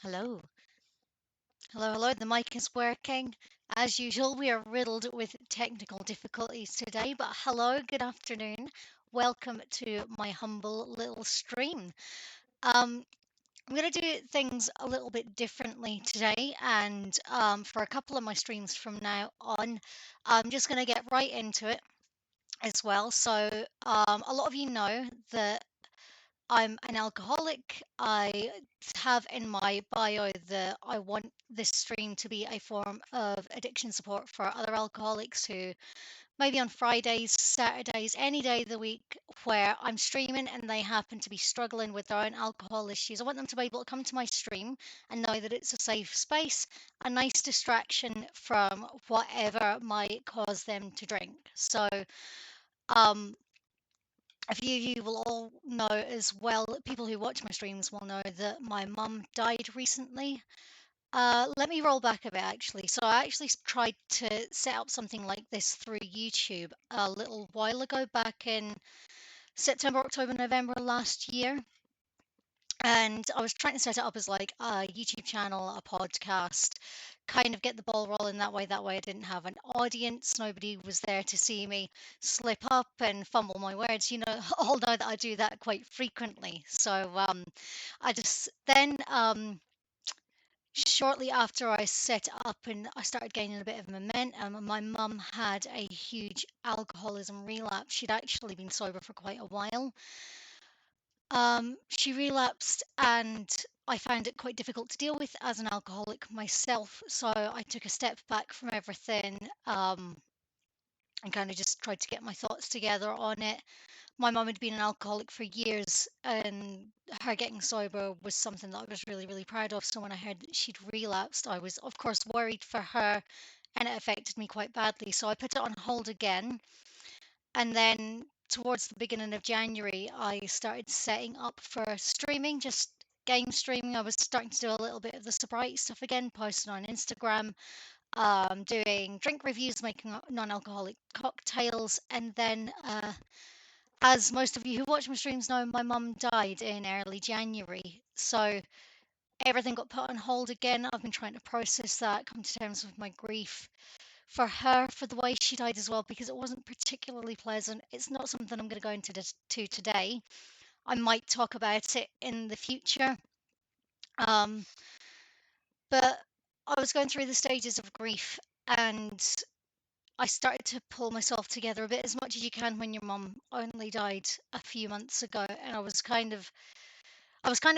Hello. Hello, hello. The mic is working. As usual, we are riddled with technical difficulties today, but hello, good afternoon. Welcome to my humble little stream. I'm going to do things a little bit differently today, and for a couple of my streams from now on, I'm just going to get right into it as well. So, a lot of you know that I'm an alcoholic. I have in my bio that I want this stream to be a form of addiction support for other alcoholics who maybe on Fridays, Saturdays, any day of the week where I'm streaming and they happen to be struggling with their own alcohol issues. I want them to be able to come to my stream and know that it's a safe space, a nice distraction from whatever might cause them to drink. So, um, a few of you will all know as well, people who watch my streams will know that my mum died recently. Let me roll back a bit actually. So I actually tried to set up something like this through YouTube a little while ago, back in September, October, November last year. And I was trying to set it up as like a YouTube channel, a podcast, kind of get the ball rolling that way. That way, I didn't have an audience. Nobody was there to see me slip up and fumble my words. You know, all know that I do that quite frequently. So I just then shortly after I set up and I started gaining a bit of momentum, my mum had a huge alcoholism relapse. She'd actually been sober for quite a while. She relapsed, and I found it quite difficult to deal with as an alcoholic myself. So I took a step back from everything, and kind of just tried to get my thoughts together on it. My mum had been an alcoholic for years, and her getting sober was something that I was really, really proud of. So when I heard that she'd relapsed, I was, of course, worried for her, and it affected me quite badly. So I put it on hold again, and then towards the beginning of January, I started setting up for streaming, just game streaming. I was starting to do a little bit of the sobriety stuff again, posting on Instagram, doing drink reviews, making non-alcoholic cocktails. And then, as most of you who watch my streams know, my mum died in early January. So everything got put on hold again. I've been trying to process that, come to terms with my grief for her, for the way she died as well, because it wasn't particularly pleasant. It's not something I'm going to go into today. I might talk about it in the future. Um, but I was going through the stages of grief, and I started to pull myself together a bit, as much as you can when your mum only died a few months ago. And I was kind of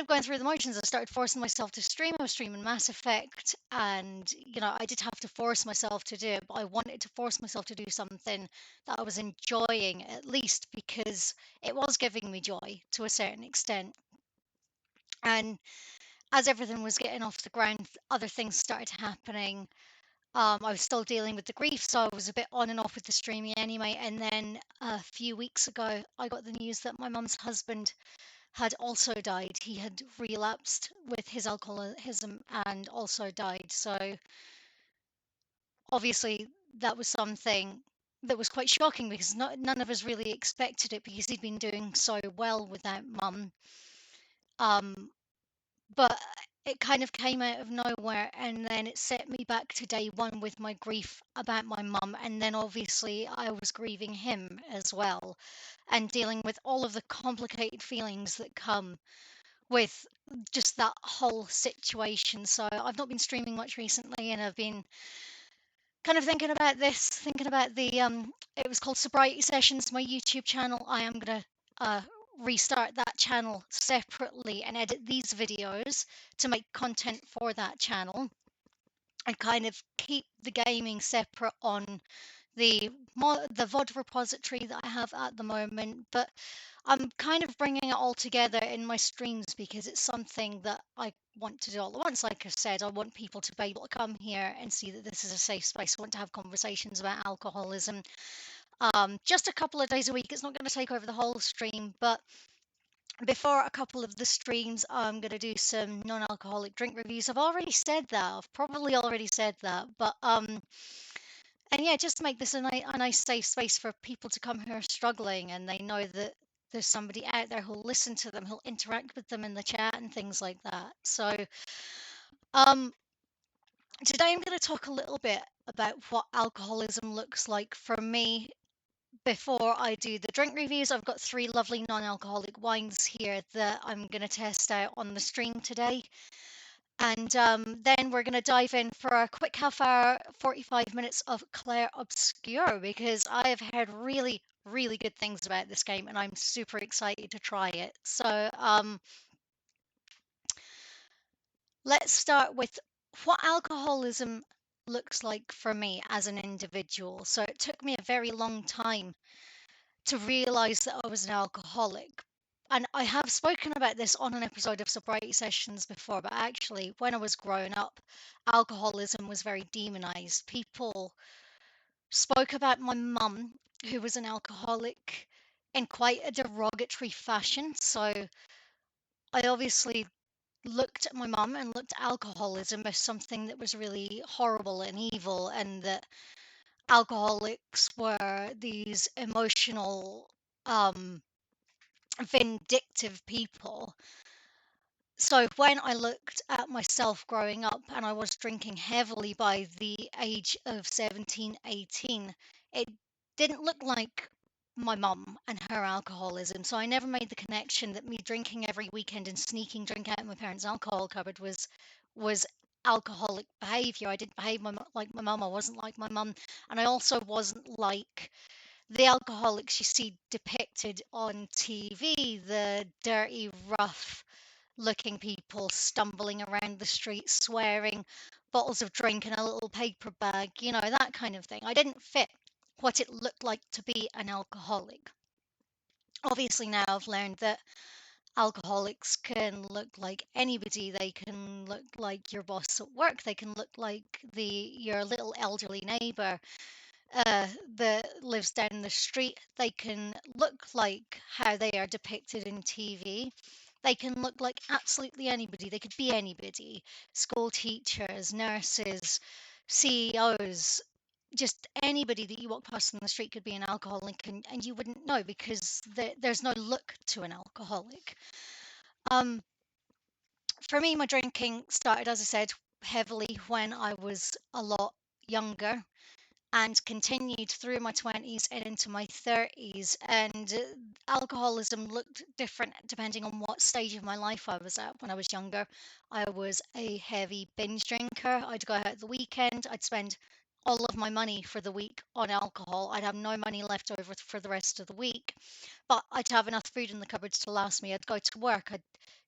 going through the motions. I started forcing myself to stream. I was streaming Mass Effect, and I did have to force myself to do it, but I wanted to force myself to do something that I was enjoying, at least because it was giving me joy to a certain extent. And as everything was getting off the ground, other things started happening. I was still dealing with the grief, so I was a bit on and off with the streaming anyway. And then a few weeks ago, I got the news that my mum's husband had also died. He had relapsed with his alcoholism and also died. So obviously, that was something that was quite shocking, because none of us really expected it, because he'd been doing so well without mum. Um, but it kind of came out of nowhere, and then it set me back to day one with my grief about my mum. And then obviously, I was grieving him as well, and dealing with all of the complicated feelings that come with just that whole situation. So I've not been streaming much recently, and I've been kind of thinking about this, thinking about the it was called Sobriety Sessions, my YouTube channel. I am gonna restart that channel separately and edit these videos to make content for that channel, and kind of keep the gaming separate on the VOD repository that I have at the moment. But I'm kind of bringing it all together in my streams, because it's something that I want to do all at once. Like I said, I want people to be able to come here and see that this is a safe space. I want to have conversations about alcoholism, just a couple of days a week. It's not going to take over the whole stream, but before a couple of the streams, I'm going to do some non-alcoholic drink reviews. I've already said that. I've probably already said that, but and yeah, just make this a nice safe space for people to come who are struggling, and they know that there's somebody out there who'll listen to them, who'll interact with them in the chat and things like that. So Um, Today I'm going to talk a little bit about what alcoholism looks like for me. Before I do the drink reviews, I've got three lovely non-alcoholic wines here that I'm going to test out on the stream today. And then we're going to dive in for a quick half hour, 45 minutes of Clair Obscur because I have heard really, really good things about this game and I'm super excited to try it. So let's start with what alcoholism looks like for me as an individual. So it took me a very long time to realize that I was an alcoholic. And I have spoken about this on an episode of Sobriety Sessions before, but actually, when I was growing up, alcoholism was very demonized. People spoke about my mum, who was an alcoholic, in quite a derogatory fashion. So I obviously looked at my mum and looked at alcoholism as something that was really horrible and evil, and that alcoholics were these emotional, vindictive people. So when I looked at myself growing up and I was drinking heavily by the age of 17, 18, it didn't look like my mum and her alcoholism. So I never made the connection that me drinking every weekend and sneaking drink out of my parents' alcohol cupboard was alcoholic behavior. I didn't behave like my mum. I wasn't like my mum. And I also wasn't like the alcoholics you see depicted on TV, the dirty, rough looking people stumbling around the streets, swearing, bottles of drink in a little paper bag, that kind of thing. I didn't fit what it looked like to be an alcoholic. Obviously, now I've learned that alcoholics can look like anybody. They can look like your boss at work. They can look like your little elderly neighbor that lives down the street. They can look like how they are depicted in TV. They can look like absolutely anybody. They could be anybody: school teachers, nurses, CEOs, just anybody that you walk past on the street could be an alcoholic, and you wouldn't know because there's no look to an alcoholic. Um, for me, my drinking started, as I said, heavily when I was a lot younger and continued through my 20s and into my 30s. And alcoholism looked different depending on what stage of my life I was at. When I was younger, I was a heavy binge drinker. I'd go out at the weekend, I'd spend all of my money for the week on alcohol. I'd have no money left over for the rest of the week, but I'd have enough food in the cupboards to last me. I'd go to work.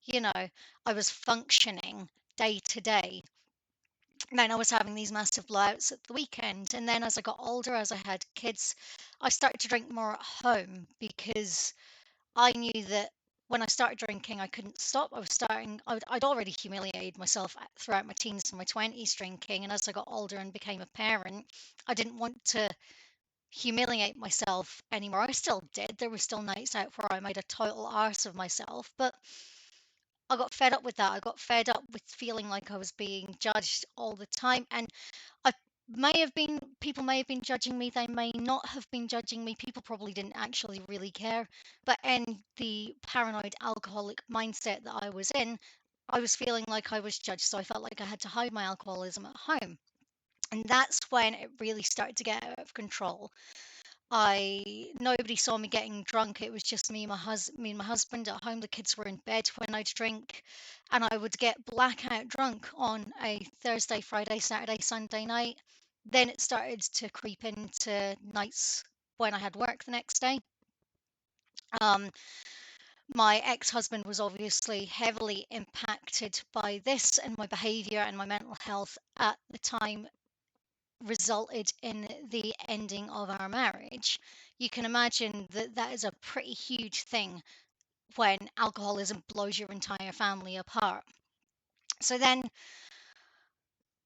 You know, I was functioning day to day. Then I was having these massive blowouts at the weekend. And then as I got older, as I had kids, I started to drink more at home because I knew that when I started drinking, I couldn't stop. I'd already humiliated myself throughout my teens and my 20s drinking. And as I got older and became a parent, I didn't want to humiliate myself anymore. I still did. There were still nights out where I made a total arse of myself, but I got fed up with that. I got fed up with feeling like I was being judged all the time. And I people may have been judging me, they may not have been judging me. People probably didn't actually really care. But in the paranoid alcoholic mindset that I was in, I was feeling like I was judged. So I felt like I had to hide my alcoholism at home. And that's when it really started to get out of control. I Nobody saw me getting drunk. It was just me and my husband at home. The kids were in bed when I'd drink, and I would get blackout drunk on a Thursday, Friday, Saturday, Sunday night. Then it started to creep into nights when I had work the next day. Um, my ex-husband was obviously heavily impacted by this, and my behavior and my mental health at the time resulted in the ending of our marriage. You can imagine that that is a pretty huge thing when alcoholism blows your entire family apart. So then,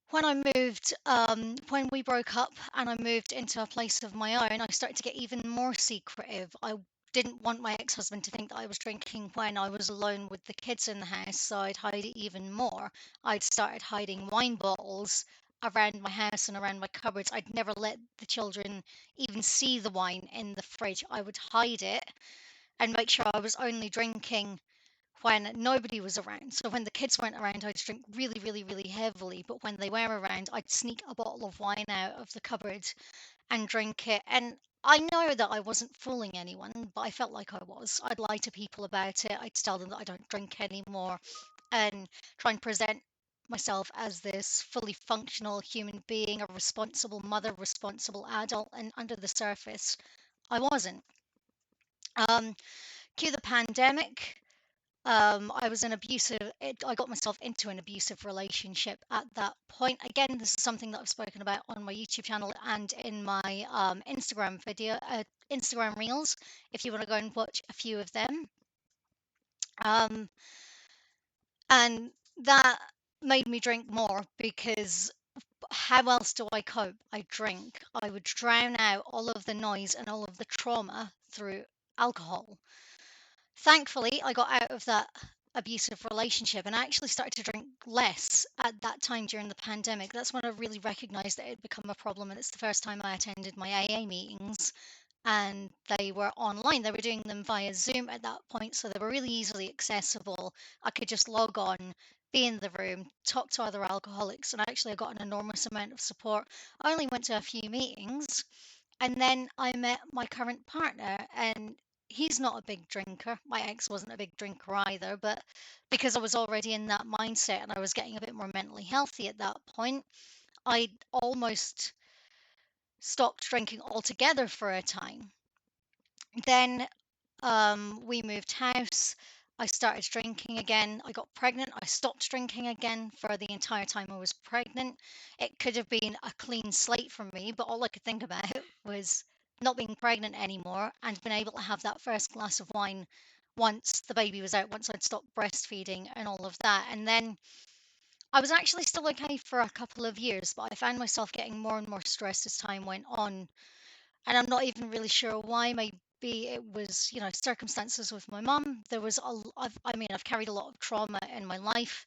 when we broke up and I moved into a place of my own, I started to get even more secretive. I didn't want my ex husband to think that I was drinking when I was alone with the kids in the house, so I'd hide it even more. I'd started hiding wine bottles around my house and around my cupboards. I'd never let the children even see the wine in the fridge. I would hide it and make sure I was only drinking when nobody was around. So when the kids weren't around, I'd drink really, really, really heavily. But when they were around, I'd sneak a bottle of wine out of the cupboard and drink it. And I know that I wasn't fooling anyone, but I felt like I was. I'd lie to people about it. I'd tell them that I don't drink anymore and try and present myself as this fully functional human being, a responsible mother, responsible adult. And under the surface, I wasn't. Um, Cue the pandemic. I was an I got myself into an abusive relationship at that point. Again, this is something that I've spoken about on my YouTube channel and in my Instagram Reels, if you want to go and watch a few of them. Um, and that made me drink more because how else do I cope? I drink. I would drown out all of the noise and all of the trauma through alcohol. Thankfully, I got out of that abusive relationship and I actually started to drink less at that time during the pandemic. That's when I really recognized that it had become a problem. And it's the first time I attended my AA meetings and they were online. They were doing them via Zoom at that point. So they were really easily accessible. I could just log on, be in the room, talk to other alcoholics. And actually, I got an enormous amount of support. I only went to a few meetings and then I met my current partner, and he's not a big drinker. My ex wasn't a big drinker either, but because I was already in that mindset and I was getting a bit more mentally healthy at that point, I almost stopped drinking altogether for a time. Then we moved house. I started drinking again. I got pregnant. I stopped drinking again for the entire time I was pregnant. It could have been a clean slate for me, but all I could think about was not being pregnant anymore and being able to have that first glass of wine once the baby was out, once I'd stopped breastfeeding and all of that. And then I was actually still okay for a couple of years, but I found myself getting more and more stressed as time went on, and I'm not even really sure why. Maybe it was, circumstances with my mum. There was I've carried a lot of trauma in my life.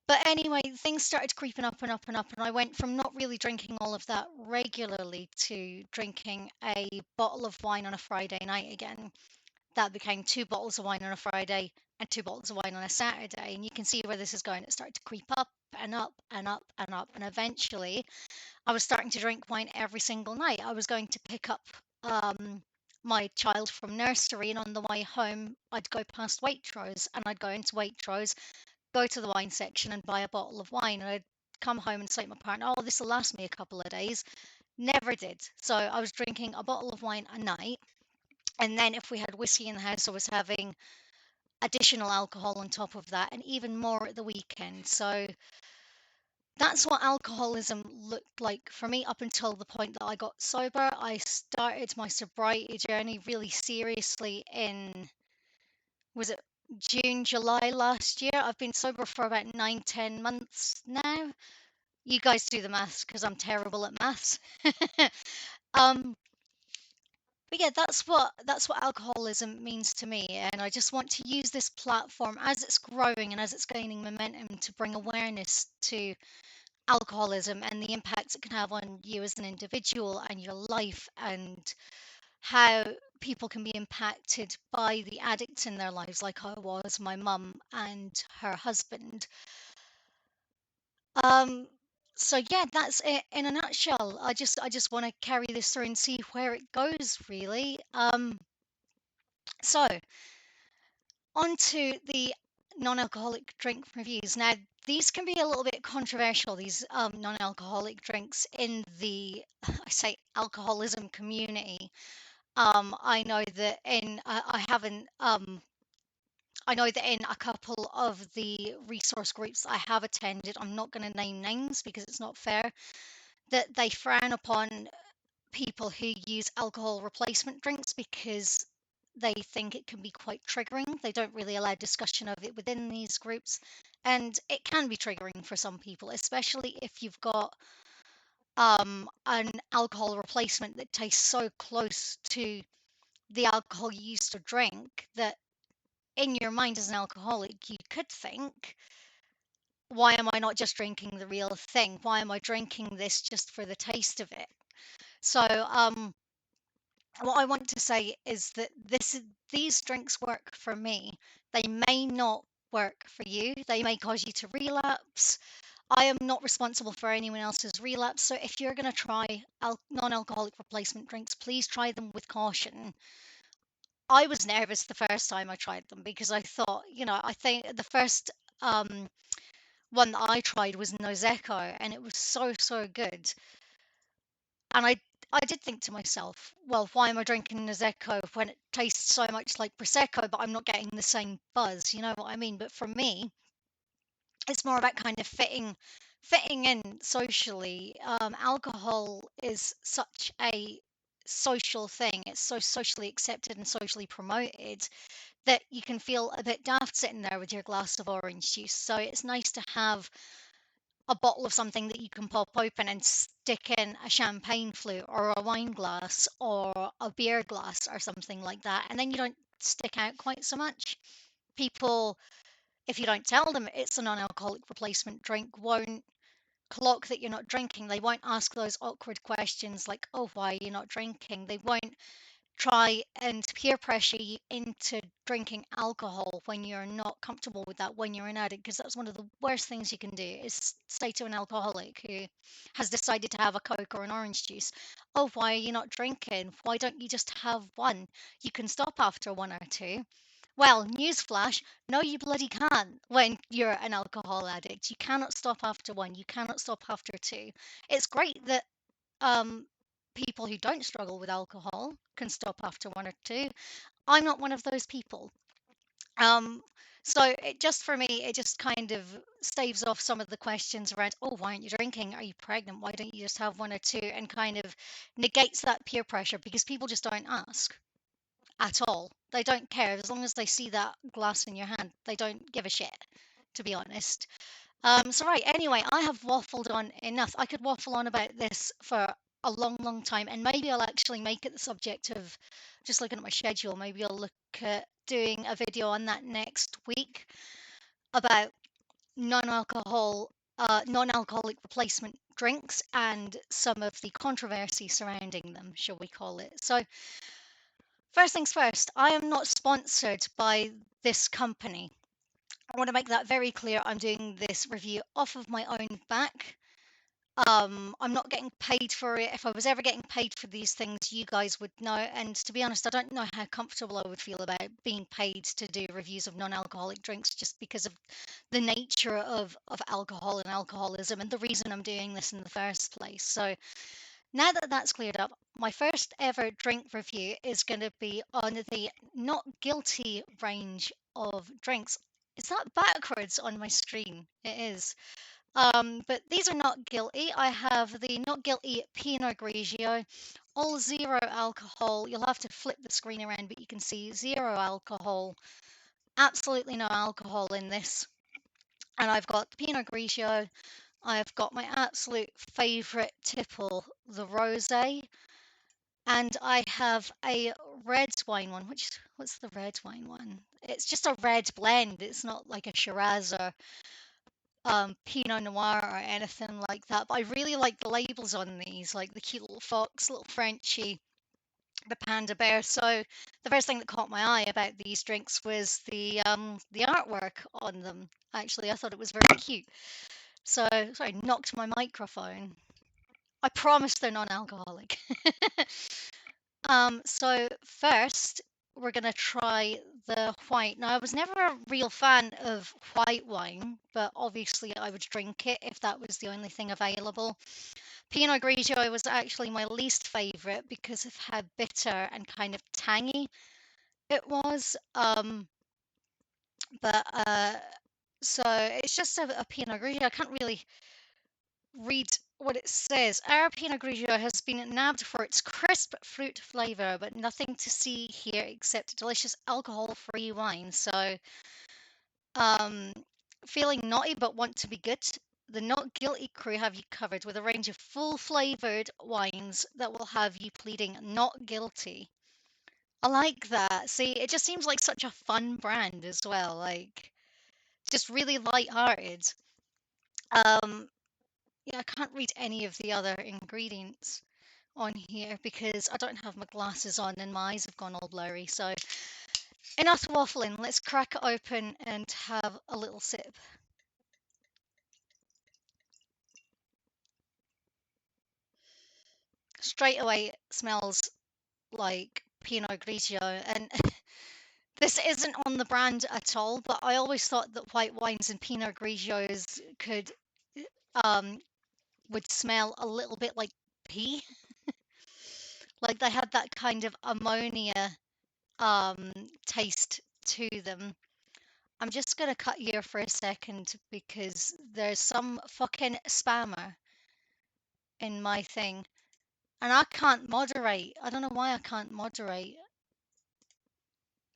But anyway, things started creeping up and up and up, and I went from not really drinking all of that regularly to drinking a bottle of wine on a Friday night again. That became two bottles of wine on a Friday and two bottles of wine on a Saturday. And you can see where this is going. It started to creep up and up and up and up. And eventually, I was starting to drink wine every single night. I was going to pick up my child from nursery, and on the way home, I'd go past Waitrose, and I'd go into Waitrose, go to the wine section, and buy a bottle of wine. And I'd come home and say to my partner, "Oh, this will last me a couple of days." Never did. So I was drinking a bottle of wine a night, and then if we had whiskey in the house, I was having additional alcohol on top of that, and even more at the weekend. So that's what alcoholism looked like for me up until the point that I got sober. I started my sobriety journey really seriously in, was it June, July last year? I've been sober for about 9, 10 months now. You guys do the maths because I'm terrible at maths. um, but yeah, that's what alcoholism means to me, and I just want to use this platform as it's growing and as it's gaining momentum to bring awareness to alcoholism and the impacts it can have on you as an individual and your life, and how people can be impacted by the addicts in their lives, like I was, my mum and her husband. Um, so yeah, that's it in a nutshell. I just want to carry this through and see where it goes, really. So on to the non-alcoholic drink reviews. Now, these can be a little bit controversial, these non-alcoholic drinks in the, I say, alcoholism community. I know that I haven't, I know that in a couple of the resource groups I have attended, I'm not going to name names because it's not fair, that they frown upon people who use alcohol replacement drinks because they think it can be quite triggering. They don't really allow discussion of it within these groups. And it can be triggering for some people, especially if you've got an alcohol replacement that tastes so close to the alcohol you used to drink that in your mind as an alcoholic, you could think, why am I not just drinking the real thing? Why am I drinking this just for the taste of it? So, What I want to say is that these drinks work for me. They may not work for you. They may cause you to relapse. I am not responsible for anyone else's relapse. So if you're going to try non-alcoholic replacement drinks, please try them with caution. I was nervous the first time I tried them because I thought, I think the first one that I tried was Nosecco, and it was so, so good. And I did think to myself, well, why am I drinking Nosecco when it tastes so much like Prosecco, but I'm not getting the same buzz? You know what I mean? But for me, it's more about kind of fitting in socially. Alcohol is such a social thing. It's so socially accepted and socially promoted that you can feel a bit daft sitting there with your glass of orange juice. So it's nice to have a bottle of something that you can pop open and stick in a champagne flute or a wine glass or a beer glass or something like that. And then you don't stick out quite so much. People, if you don't tell them it's a non alcoholic replacement drink, won't clock that you're not drinking. They won't ask those awkward questions like, oh, why are you not drinking? They won't try and peer pressure you into drinking alcohol when you're not comfortable with that, when you're an addict, because that's one of the worst things you can do is say to an alcoholic who has decided to have a Coke or an orange juice, oh, why are you not drinking? Why don't you just have one? You can stop after one or two. Well, newsflash, no, you bloody can't when you're an alcohol addict. You cannot stop after one. You cannot stop after two. It's great that people who don't struggle with alcohol can stop after one or two. I'm not one of those people. Um, so it just for me, it just kind of staves off some of the questions around, oh, why aren't you drinking? Are you pregnant? Why don't you just have one or two? And kind of negates that peer pressure because people just don't ask at all. They don't care as long as they see that glass in your hand. They don't give a shit, to be honest. So right, anyway, I have waffled on enough. I could waffle on about this for a long, long time, and maybe I'll actually make it the subject of just looking at my schedule. Maybe I'll look at doing a video on that next week about non-alcoholic replacement drinks and some of the controversy surrounding them, shall we call it. So first things first, I am not sponsored by this company. I want to make that very clear. I'm doing this review off of my own back. I'm not getting paid for it. If I was ever getting paid for these things, you guys would know. And to be honest, I don't know how comfortable I would feel about being paid to do reviews of non-alcoholic drinks just because of the nature of alcohol and alcoholism and the reason I'm doing this in the first place. So now that that's cleared up, my first ever drink review is going to be on the not guilty range of drinks. Is that backwards on my screen? It is. But these are not guilty. I have the not guilty Pinot Grigio, all zero alcohol. You'll have to flip the screen around, but you can see zero alcohol, absolutely no alcohol in this. And I've got the Pinot Grigio. I've got my absolute favourite tipple, the rosé, and I have a red wine one. What's the red wine one? It's just a red blend. It's not like a Shiraz or Pinot Noir or anything like that. But I really like the labels on these, like the cute little fox, little Frenchie, the panda bear. So the first thing that caught my eye about these drinks was the artwork on them. Actually, I thought it was very cute. So sorry, knocked my microphone. I promise they're non-alcoholic. So first we're gonna try the white. Now I was never a real fan of white wine, but obviously I would drink it if that was the only thing available. Pinot Grigio was actually my least favorite because of how bitter and kind of tangy it was. But so it's just a Pinot Grigio. I can't really read what it says. Our Pinot Grigio has been nabbed for its crisp fruit flavor, but nothing to see here except delicious alcohol-free wine. So, um, feeling naughty but want to be good? The Not Guilty crew have you covered with a range of full-flavored wines that will have you pleading not guilty. I like that. See, it just seems like such a fun brand as well. Like, just really light-hearted. Um, Yeah, I can't read any of the other ingredients. on here because I don't have my glasses on and my eyes have gone all blurry. So enough waffling. Let's crack it open and have a little sip. Straight away, it smells like Pinot Grigio, and this isn't on the brand at all. But I always thought that white wines and Pinot Grigios could um would smell a little bit like pee, like they had that kind of ammonia um taste to them. I'm just gonna cut here for a second because there's some fucking spammer in my thing, and I can't moderate. I don't know why I can't moderate,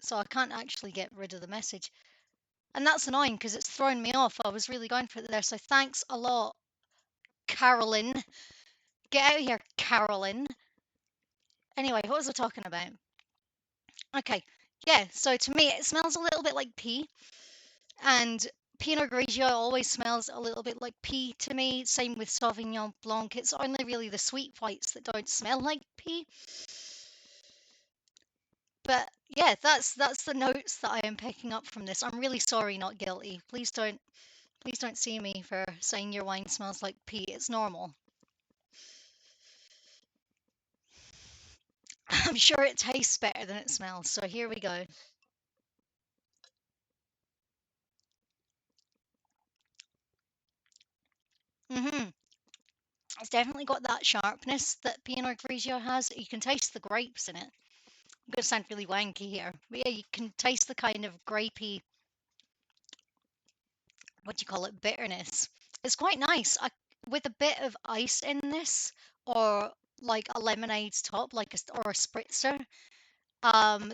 so I can't actually get rid of the message. And that's annoying because it's thrown me off. I was really going for it there. So thanks a lot, Carolyn. Get out of here, Carolyn. Anyway, what was I talking about? Okay, yeah. So to me, it smells a little bit like pee, and Pinot Grigio always smells a little bit like pee to me. Same with Sauvignon Blanc. It's only really the sweet whites that don't smell like pee. But yeah, that's the notes that I am picking up from this. I'm really sorry, not guilty. Please don't see me for saying your wine smells like pee. It's normal. I'm sure it tastes better than it smells. So here we go. Mhm. It's definitely got that sharpness that Pinot Grigio has. You can taste the grapes in it. I'm gonna sound really wanky here, but yeah, you can taste the kind of grapey, what do you call it, bitterness. It's quite nice. With a bit of ice in this, or like a lemonade's top, or a spritzer.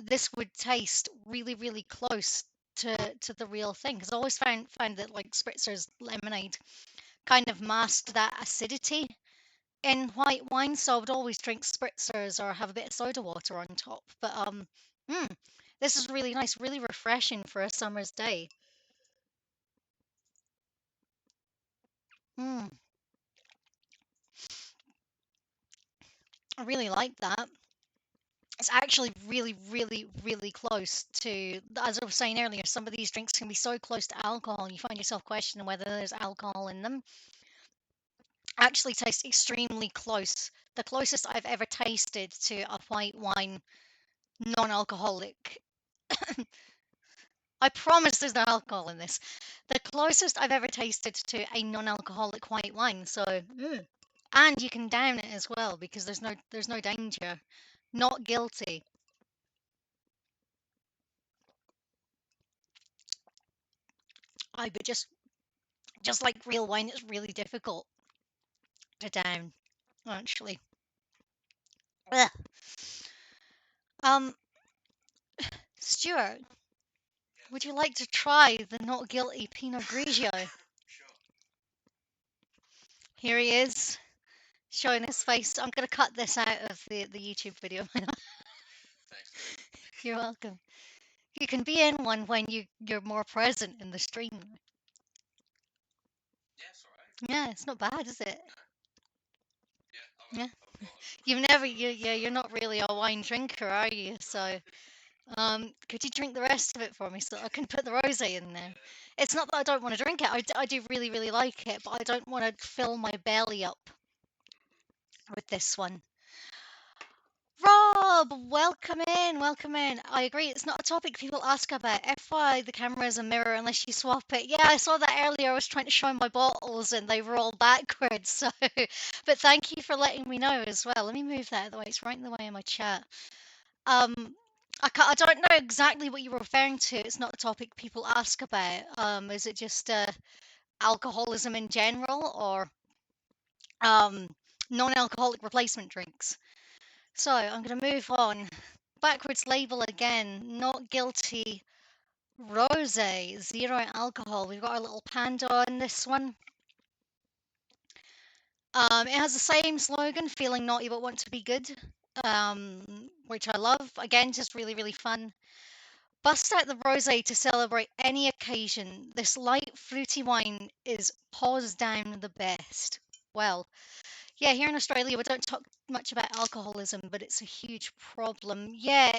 This would taste really, really close to the real thing. Because I always find that like spritzers, lemonade, kind of masked that acidity in white wine. So I would always drink spritzers or have a bit of soda water on top. But mm, this is really nice, really refreshing for a summer's day. Mm, I really like that. It's actually really, really, really close to, as I was saying earlier, some of these drinks can be so close to alcohol, and you find yourself questioning whether there's alcohol in them. Actually tastes extremely close. The closest I've ever tasted to a white wine, non-alcoholic. I promise there's no alcohol in this. The closest I've ever tasted to a non-alcoholic white wine. So, and you can down it as well because there's no danger. Not guilty. But just like real wine, it's really difficult to down. Actually, Ugh. um, Stuart, would you like to try the not guilty Pinot Grigio? Here he is, showing his face. I'm going to cut this out of the YouTube video. You're welcome. You can be in one when you're more present in the stream. Yeah, it's not bad, is it? Yeah. You're not really a wine drinker, are you? So, could you drink the rest of it for me so I can put the rosé in there? It's not that I don't want to drink it. I do really, really like it, but I don't want to fill my belly up with this one. Rob, welcome in, welcome in. I agree, it's not a topic people ask about. FY, the camera is a mirror unless you swap it. Yeah, I saw that earlier. I was trying to show my bottles and they were all backwards. So, but thank you for letting me know as well. Let me move that out of the way. It's right in the way of my chat. Um, I don't know exactly what you were referring to. It's not a topic people ask about. Is it just alcoholism in general or um, non-alcoholic replacement drinks? So I'm going to move on. Backwards label again. Not guilty. Rosé, zero alcohol. We've got our little panda on this one. It has the same slogan, feeling naughty but want to be good, which I love. Again, just really, really fun. Bust out the rosé to celebrate any occasion. This light, fruity wine is paws down the best. Well, Yeah, here in Australia, we don't talk much about alcoholism, but it's a huge problem. Yeah,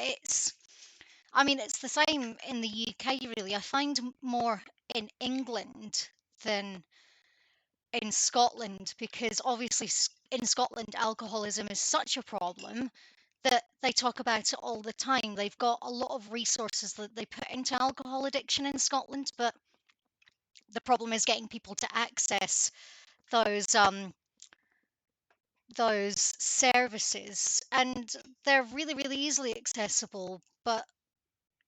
I mean, it's the same in the UK, really. I find more in England than in Scotland because obviously in Scotland, alcoholism is such a problem that they talk about it all the time. They've got a lot of resources that they put into alcohol addiction in Scotland, but the problem is getting people to access those those services, and they're really, really easily accessible. But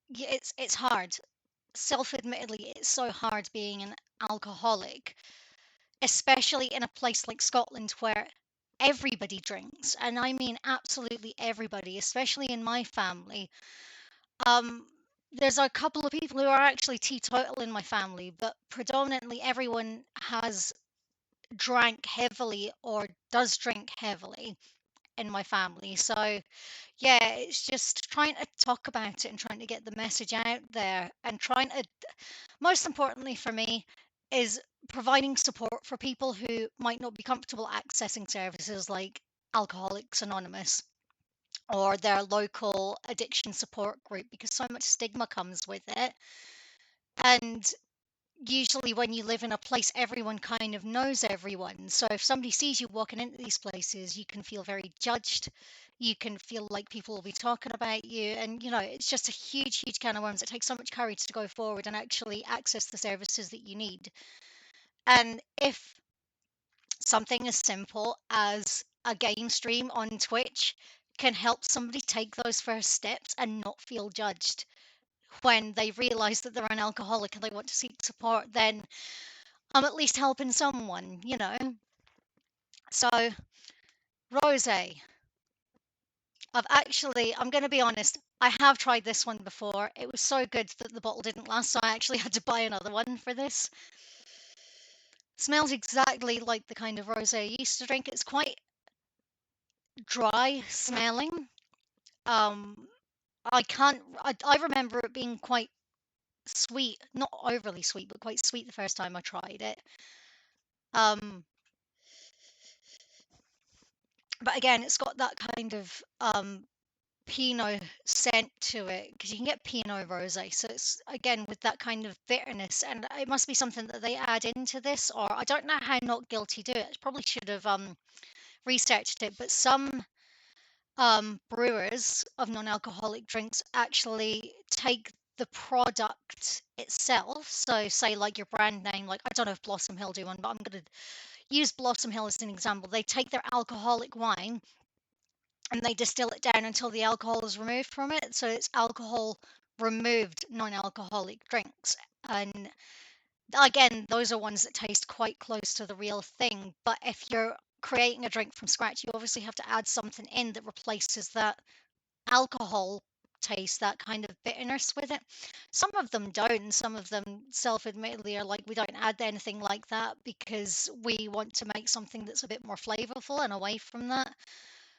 yeah, it's hard. Self-admittedly, it's so hard being an alcoholic, especially in a place like Scotland where everybody drinks, and I mean absolutely everybody, especially in my family. Um, there's a couple of people who are actually teetotal in my family, but predominantly everyone has drank heavily or does drink heavily in my family. So, yeah, it's just trying to talk about it and trying to get the message out there and trying to, most importantly for me, is providing support for people who might not be comfortable accessing services like Alcoholics Anonymous or their local addiction support group because so much stigma comes with it. And usually, when you live in a place, everyone kind of knows everyone. So if somebody sees you walking into these places, you can feel very judged. You can feel like people will be talking about you. And, it's just a huge, huge can of worms. It takes so much courage to go forward and actually access the services that you need. And if something as simple as a game stream on Twitch can help somebody take those first steps and not feel judged when they realize that they're an alcoholic and they want to seek support, then I'm at least helping someone. So, rose, I'm going to be honest, I have tried this one before. It was so good that the bottle didn't last, so I actually had to buy another one for this. Smells exactly like the kind of rose I used to drink. It's quite dry smelling. Um, I remember it being quite sweet, not overly sweet, but quite sweet the first time I tried it. Um, but again, it's got that kind of Pinot scent to it because you can get Pinot Rosé. So it's again with that kind of bitterness, and it must be something that they add into this, or I don't know how Not Guilty do it. Probably should have researched it, but some brewers of non-alcoholic drinks actually take the product itself. So say like your brand name, like I don't know if Blossom Hill do one, but I'm going to use Blossom Hill as an example. They take their alcoholic wine and they distill it down until the alcohol is removed from it. So it's alcohol removed non-alcoholic drinks. And again, those are ones that taste quite close to the real thing. But if you're creating a drink from scratch, you obviously have to add something in that replaces that alcohol taste, that kind of bitterness with it. Some of them don't, and some of them self-admittedly are like, we don't add anything like that because we want to make something that's a bit more flavorful and away from that.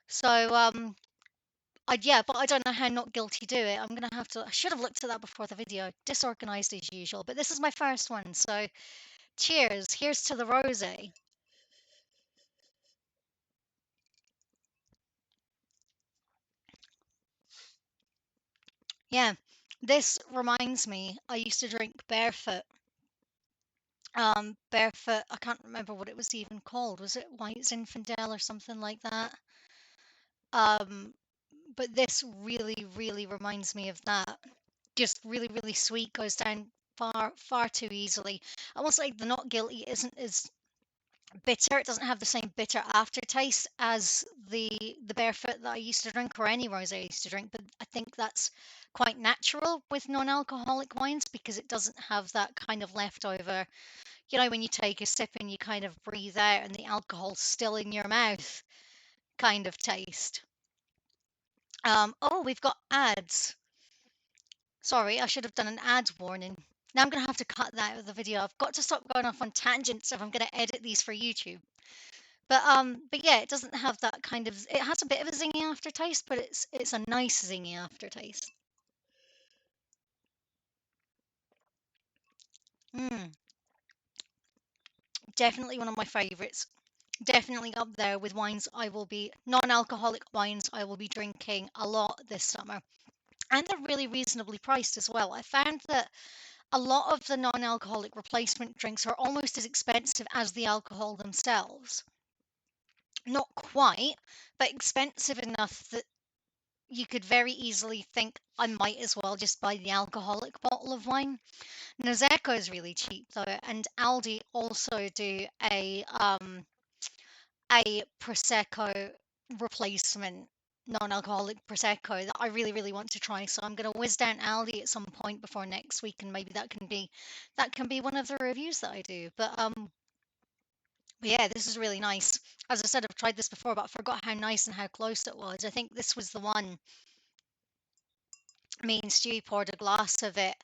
So yeah, but I don't know how Not Guilty do it. I'm gonna have to. I should have looked at that before the video. Disorganized as usual, but this is my first one. So cheers. Here's to the rosé. Yeah, this reminds me. I used to drink barefoot. Barefoot. I can't remember what it was even called. Was it White Zinfandel or something like that? Um, but this really, really reminds me of that. Just really, really sweet. Goes down far, far too easily. Almost like the Not Guilty isn't as bitter. It doesn't have the same bitter aftertaste as the barefoot that I used to drink or any rosé I used to drink. But I think that's quite natural with non-alcoholic wines because it doesn't have that kind of leftover. When you take a sip and you kind of breathe out and the alcohol's still in your mouth kind of taste. Oh, we've got ads. Sorry, I should have done an ads warning. Now I'm going to have to cut that out of the video. I've got to stop going off on tangents if I'm going to edit these for YouTube. But yeah, it doesn't have that kind of. It has a bit of a zingy aftertaste, but it's a nice zingy aftertaste. Mm, definitely one of my favorites. definitely up there with wines I will be non-alcoholic wines I will be drinking a lot this summer. And they're really reasonably priced as well. I found that a lot of the non-alcoholic replacement drinks are almost as expensive as the alcohol themselves. Not quite, but expensive enough that you could very easily think I might as well just buy the alcoholic bottle of wine. Prosecco is really cheap though, and Aldi also do a prosecco replacement, non-alcoholic prosecco that I really really want to try. So I'm going to whiz down Aldi at some point before next week, and maybe that can be one of the reviews that I do. But yeah, this is really nice. As I said, I've tried this before, but I forgot how nice and how close it was. I think this was the one me and Stu poured a glass of it.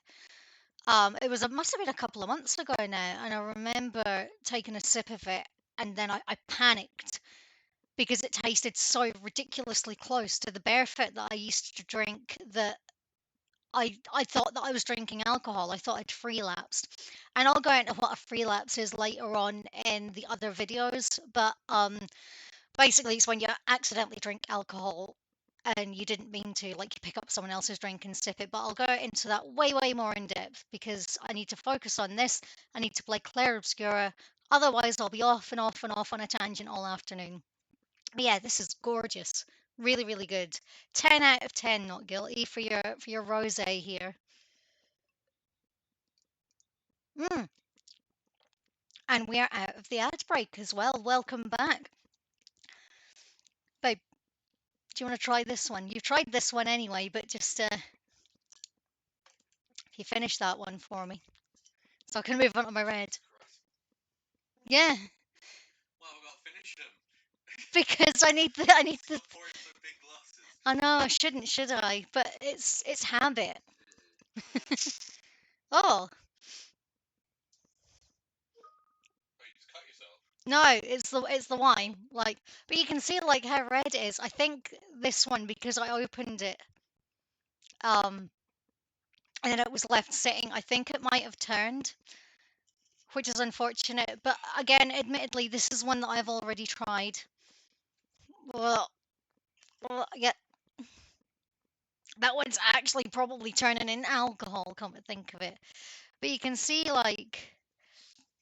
It must have been a couple of months ago now, and I remember taking a sip of it, and then I panicked because it tasted so ridiculously close to the barefoot that I used to drink that I thought that I was drinking alcohol. I thought I'd relapsed. And I'll go into what a relapse is later on in the other videos, but basically it's when you accidentally drink alcohol and you didn't mean to, like you pick up someone else's drink and sip it. But I'll go into that way, way more in depth because I need to focus on this. I need to play Clair Obscura. Otherwise, I'll be off and off and off on a tangent all afternoon. But yeah, this is gorgeous. Really, really good. 10 out of 10, not guilty for your rosé here. Mm. And we are out of the ad break as well. Welcome back. Babe, do you want to try this one? You've tried this one anyway, but just if you finish that one for me. So I can move on to my red. Yeah, because I need the I know I shouldn't, should I? But it's habit. Oh, no, it's the wine. Like, but you can see like how red it is. I think this one because I opened it um and then it was left sitting. I think it might have turned, which is unfortunate. But again, admittedly, this is one that I've already tried. Well, yeah, that one's actually probably turning in alcohol, come to think of it. But you can see like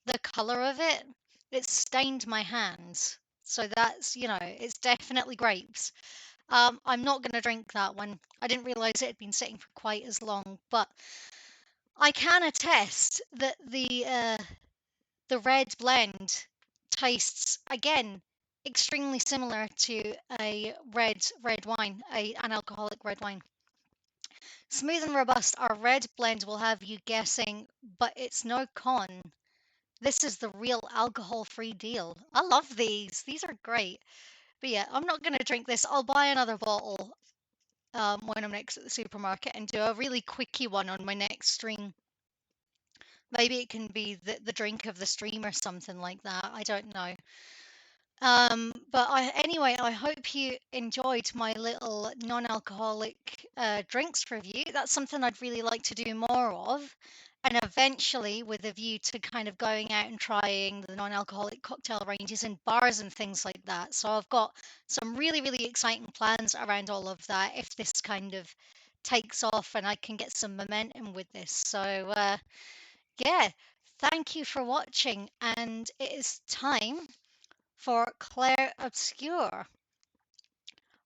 the color of it. It's stained my hands. So that's, it's definitely grapes. I'm not going to drink that one. I didn't realize it had been sitting for quite as long, but I can attest that the red blend tastes again extremely similar to a red wine, an alcoholic red wine. Smooth and robust, our red blend will have you guessing, but it's no con. This is the real alcohol-free deal. I love these. These are great. But yeah, I'm not going to drink this. I'll buy another bottle when I'm next at the supermarket and do a really quickie one on my next stream. Maybe it can be the drink of the stream or something like that. I don't know. Anyway, I hope you enjoyed my little non-alcoholic drinks review. That's something I'd really like to do more of, and eventually with a view to kind of going out and trying the non-alcoholic cocktail ranges in bars and things like that. So I've got some really, really exciting plans around all of that if this kind of takes off and I can get some momentum with this. So yeah, thank you for watching, and it is time for Clair Obscure.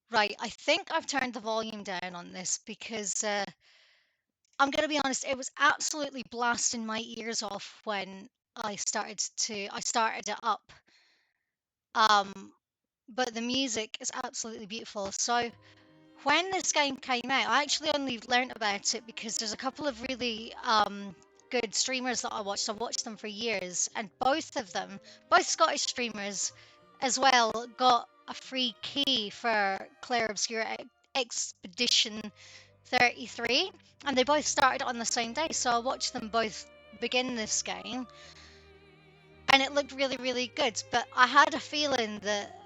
Right, I think I've turned the volume down on this because I'm going to be honest, it was absolutely blasting my ears off when I started it up. Um, but the music is absolutely beautiful. So when this game came out, I actually only learnt about it because there's a couple of really good streamers that I watched. I've watched them for years, and both of them, both Scottish streamers as well, got a free key for Clair Obscure Expedition 33, and they both started on the same day. So I watched them both begin this game, and it looked really, really good. But I had a feeling that,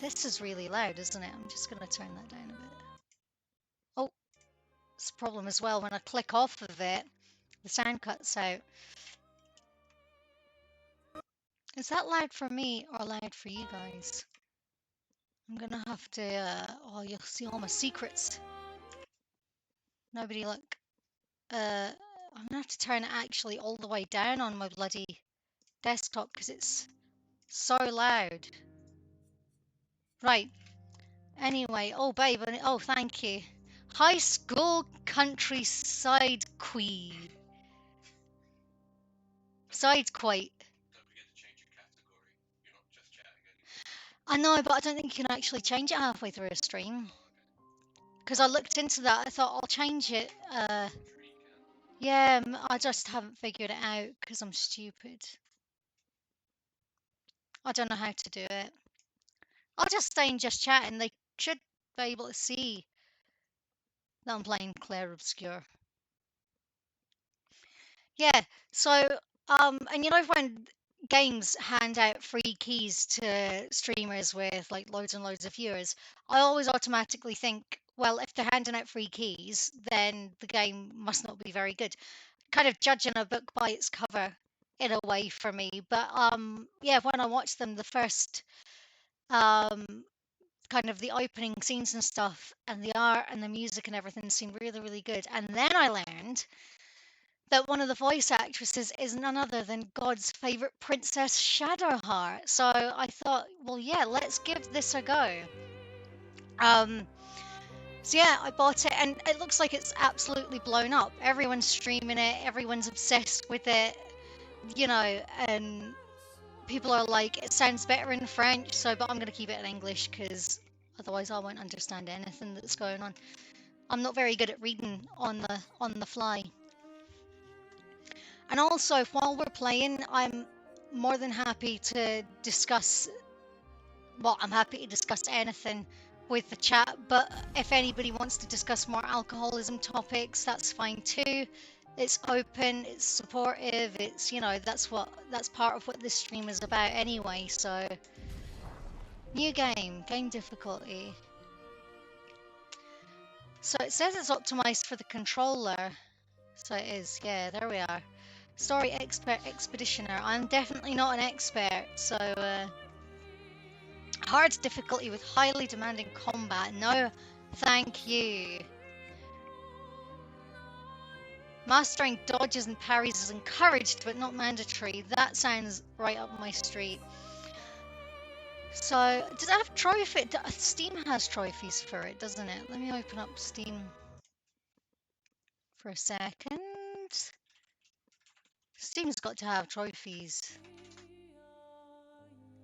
this is really loud, isn't it? I'm just going to turn that down a bit. Oh, it's a problem as well. When I click off of it, the sound cuts out. Is that loud for me or loud for you guys? I'm gonna have to. Oh, you'll see all my secrets. Nobody look. I'm gonna have to turn it actually all the way down on my bloody desktop because it's so loud. Right. Anyway, oh babe, oh thank you. High school countryside queen. Side quite. I know, but I don't think you can actually change it halfway through a stream. Because I looked into that, I thought I'll change it. Yeah, I just haven't figured it out because I'm stupid. I don't know how to do it. I'll just stay and just chat, and they should be able to see that I'm playing Clair Obscur. Yeah, so, and you know when games hand out free keys to streamers with like loads and loads of viewers, I always automatically think, well, if they're handing out free keys, then the game must not be very good. Kind of judging a book by its cover in a way for me. But yeah, when I watched them, the first um kind of the opening scenes and stuff, and the art and the music and everything seemed really, really good. And then I learned that one of the voice actresses is none other than God's favorite princess, Shadowheart. So I thought, well, yeah, let's give this a go. Um, so yeah, I bought it, and it looks like it's absolutely blown up. Everyone's streaming it, everyone's obsessed with it, you know, and people are like, it sounds better in French. So, but I'm gonna keep it in English because otherwise I won't understand anything that's going on. I'm not very good at reading on the fly. And also, if while we're playing, I'm more than happy to discuss. Well, I'm happy to discuss anything with the chat, but if anybody wants to discuss more alcoholism topics, that's fine too. It's open, it's supportive, it's, you know, that's part of what this stream is about anyway. So, new game difficulty. So it says it's optimized for the controller. So it is, yeah, there we are. Story expert expeditioner. I'm definitely not an expert, so hard difficulty with highly demanding combat. No, thank you. Mastering dodges and parries is encouraged, but not mandatory. That sounds right up my street. So, does that have trophy? Steam has trophies for it, doesn't it? Let me open up Steam for a second. Steam's got to have trophies.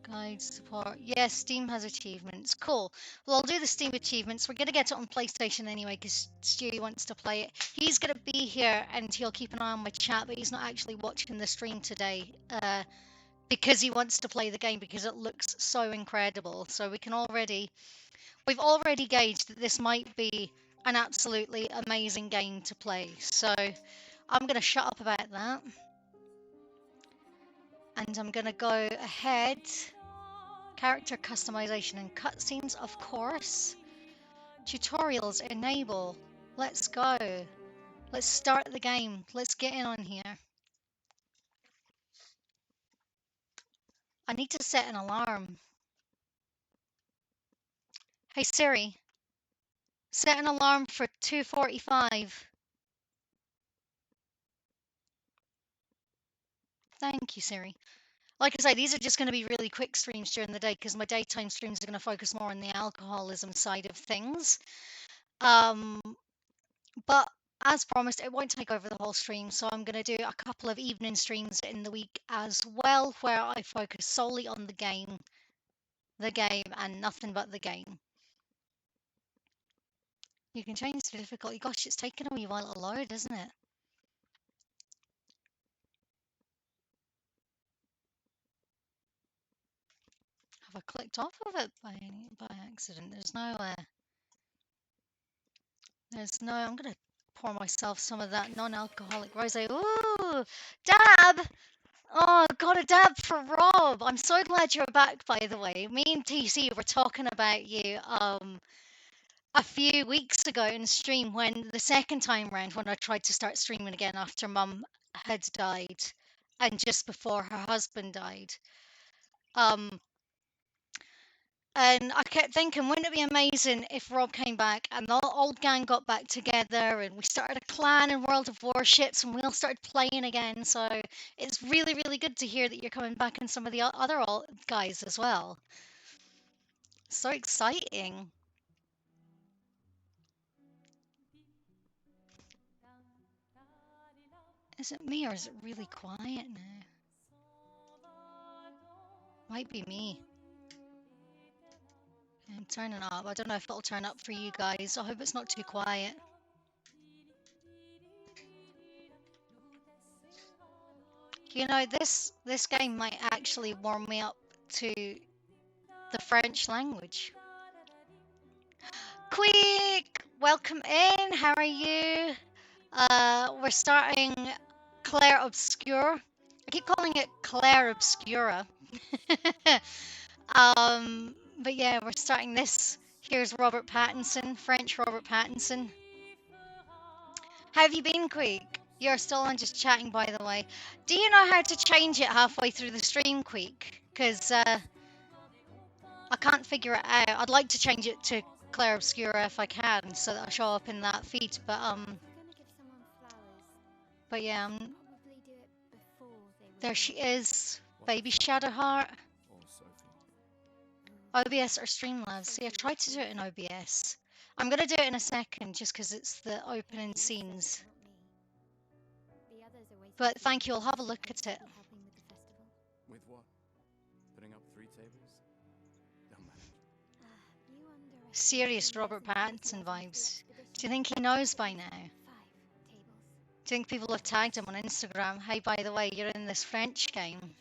Guide support. Yes, Steam has achievements. Cool. Well, I'll do the Steam achievements. We're going to get it on PlayStation anyway because Stewie wants to play it. He's going to be here and he'll keep an eye on my chat, but he's not actually watching the stream today because he wants to play the game because it looks so incredible. So we've already gauged that this might be an absolutely amazing game to play. So I'm going to shut up about that. And I'm going to go ahead. Character customization and cutscenes, of course. Tutorials enable. Let's go. Let's start the game. Let's get in on here. I need to set an alarm. Hey Siri, set an alarm for 2:45. Thank you, Siri. Like I say, these are just going to be really quick streams during the day because my daytime streams are going to focus more on the alcoholism side of things. But as promised, it won't take over the whole stream, so I'm going to do a couple of evening streams in the week as well, where I focus solely on the game, and nothing but the game. You can change the difficulty. Gosh, it's taken a wee while to load, isn't it? Have I clicked off of it by accident? I'm going to pour myself some of that non-alcoholic rosé. Ooh, dab! Oh, got a dab for Rob. I'm so glad you're back, by the way. Me and TC were talking about you a few weeks ago in stream when the second time round when I tried to start streaming again after Mum had died and just before her husband died. Um, and I kept thinking, wouldn't it be amazing if Rob came back and the old gang got back together and we started a clan in World of Warships and we all started playing again. So it's really, really good to hear that you're coming back and some of the other old guys as well. So exciting. Is it me or is it really quiet now? Might be me. I'm turning up. I don't know if it'll turn up for you guys. I hope it's not too quiet. You know, this game might actually warm me up to the French language. Quick! Welcome in. How are you? We're starting Clair Obscure. I keep calling it Clair Obscura. But yeah, we're starting this. Here's Robert Pattinson, French Robert Pattinson. How have you been, Queek? You're still on just chatting, by the way. Do you know how to change it halfway through the stream, Queek? Because I can't figure it out. I'd like to change it to Clair Obscura if I can, so that I show up in that feed. But yeah, there she is, baby Shadowheart. OBS or Streamlabs. See, I tried to do it in OBS. I'm gonna do it in a second, just because it's the opening scenes. But thank you. I'll have a look at it. With what? Putting up 3 tables? They'll manage. Serious Robert Pattinson vibes. Do you think he knows by now? Do you think people have tagged him on Instagram? Hey, by the way, you're in this French game.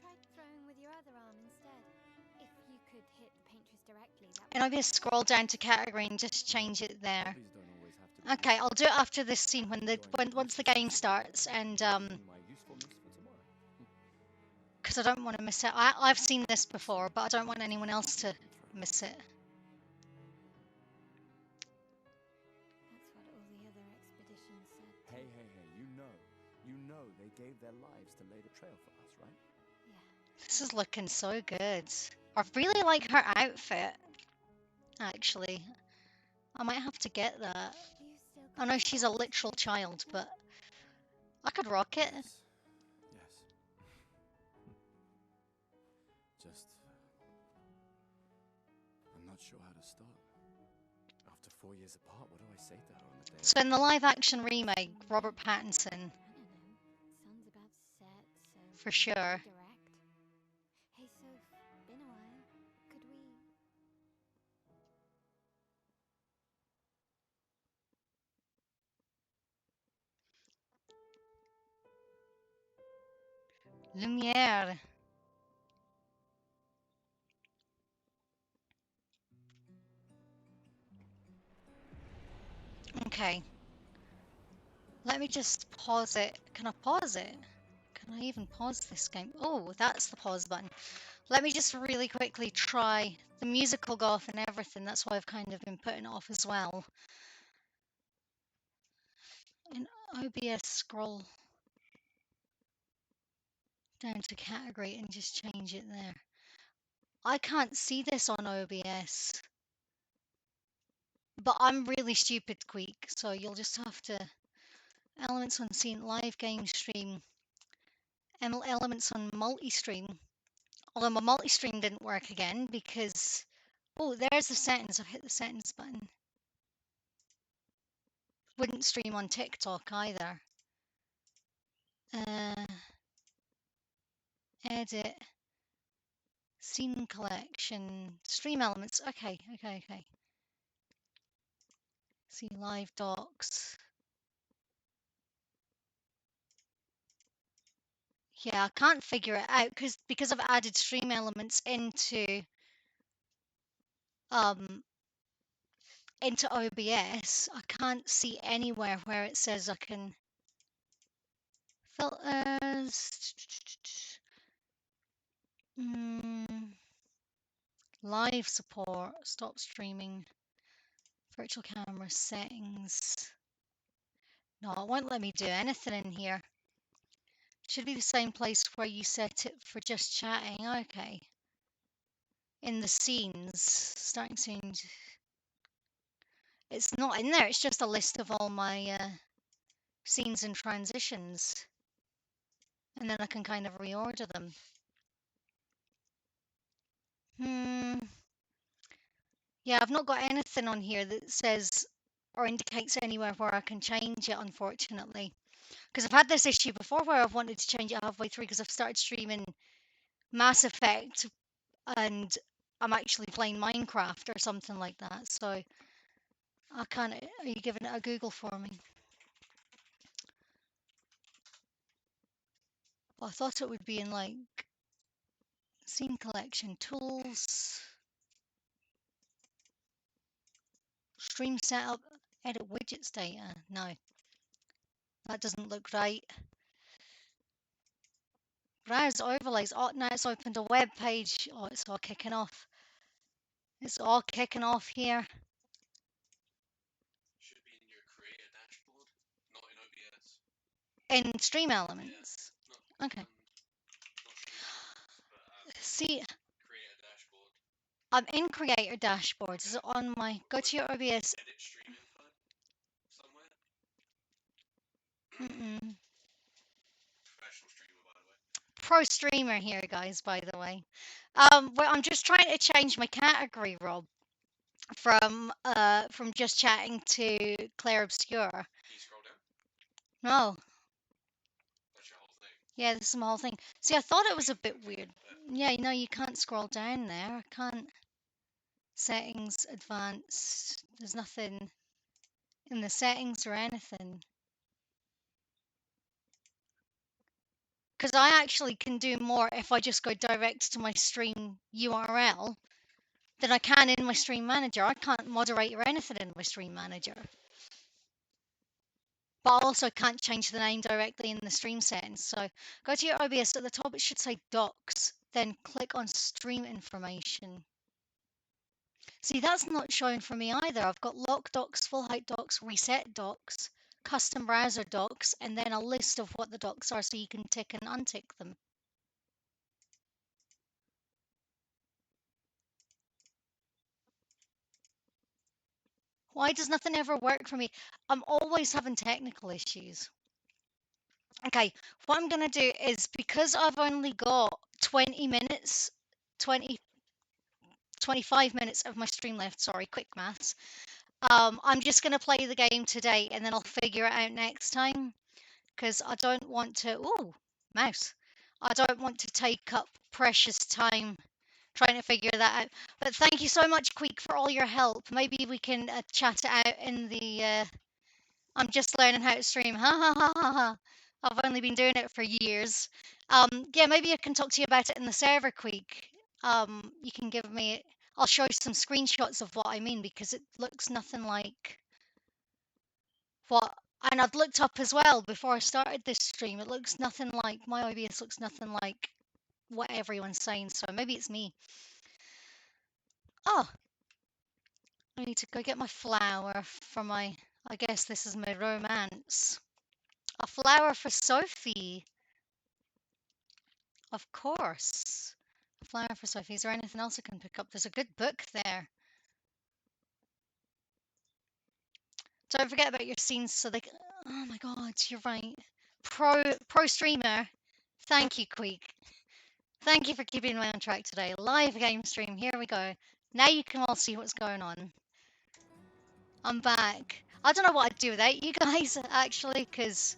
And I'll just scroll down to category and just change it there. Okay, I'll do it after this scene once the game starts, and because I don't want to miss it. I've seen this before, but I don't want anyone else to miss it. Hey, you know they gave their lives to lay the trail for us, right? This is looking so good. I really like her outfit, actually. I might have to get that. I know she's a literal child, but I could rock it. Yes. Just, I'm not sure how to start. After 4 years apart, what do I say to her on the day? So in the live-action remake, Robert Pattinson, for sure. Lumiere. Okay. Let me just pause it. Can I pause it? Can I even pause this game? Oh, that's the pause button. Let me just really quickly try. The music will go off and everything. That's why I've kind of been putting it off as well. In OBS, scroll down to category and just change it there. I can't see this on OBS. But I'm really stupid, Queek, so you'll just have to... Elements on scene, live game stream. Elements on multi-stream. Although my multi-stream didn't work again because... Oh, there's the settings. I've hit the settings button. Wouldn't stream on TikTok either. Edit. Scene collection. Stream elements. Okay. See live docs. Yeah, I can't figure it out because I've added stream elements into OBS. I can't see anywhere where it says I can filters. Live support. Stop streaming. Virtual camera settings. No, it won't let me do anything in here. Should be the same place where you set it for just chatting. Okay. in the scenes, starting scenes. It's not in there. It's just a list of all my scenes and transitions. And then I can kind of reorder them. Yeah, I've not got anything on here that says or indicates anywhere where I can change it, unfortunately. Because I've had this issue before where I've wanted to change it halfway through because I've started streaming Mass Effect and I'm actually playing Minecraft or something like that. So I can't. Are you giving it a Google for me? Well, I thought it would be in like scene collection tools, stream setup, edit widgets data. No, that doesn't look right. Browse overlays. Oh, now it's opened a web page. Oh, it's all kicking off. It's all kicking off here. Should be in your creator dashboard, not in OBS. In Stream Elements. Yeah, Okay. not Stream Elements, but See, creator dashboard. I'm in Creator Dashboards. Is it on my... Go to your OBS. Edit stream info somewhere. Mm-mm. Professional streamer, by the way. Pro streamer here, guys, by the way. Well, I'm just trying to change my category, Rob, from just chatting to Clair Obscur. Can you scroll down? No. That's your whole thing. Yeah, this is my whole thing. See, I thought it was a bit weird. Yeah, you know, you can't scroll down there. I can't. Settings, advanced. There's nothing in the settings or anything. Because I actually can do more if I just go direct to my stream URL than I can in my stream manager. I can't moderate or anything in my stream manager. But I also can't change the name directly in the stream settings. So go to your OBS at the top, it should say docs, then click on stream information. See, that's not showing for me either. I've got lock docs, full height docs, reset docs, custom browser docs, and then a list of what the docs are so you can tick and untick them. Why does nothing ever work for me? I'm always having technical issues. Okay, what I'm going to do is, because I've only got 20 minutes, 25 minutes of my stream left, sorry, quick maths, I'm just going to play the game today and then I'll figure it out next time, because I don't want to, ooh, mouse, I don't want to take up precious time trying to figure that out. But thank you so much, Queek, for all your help. Maybe we can chat it out in the, I'm just learning how to stream, ha ha ha ha ha. I've only been doing it for years. Yeah, maybe I can talk to you about it in the server, Queek. You can give me, I'll show some screenshots of what I mean, because it looks nothing like what, and I've looked up as well before I started this stream, it looks nothing like, my OBS looks nothing like what everyone's saying, so maybe it's me. Oh, I need to go get my flower for my, I guess this is my romance. A flower for Sophie. Of course. A flower for Sophie. Is there anything else I can pick up? There's a good book there. Don't forget about your scenes so they can... Oh my god, you're right. Pro streamer. Thank you, Queek. Thank you for keeping me on track today. Live game stream. Here we go. Now you can all see what's going on. I'm back. I don't know what I'd do without you guys, actually, because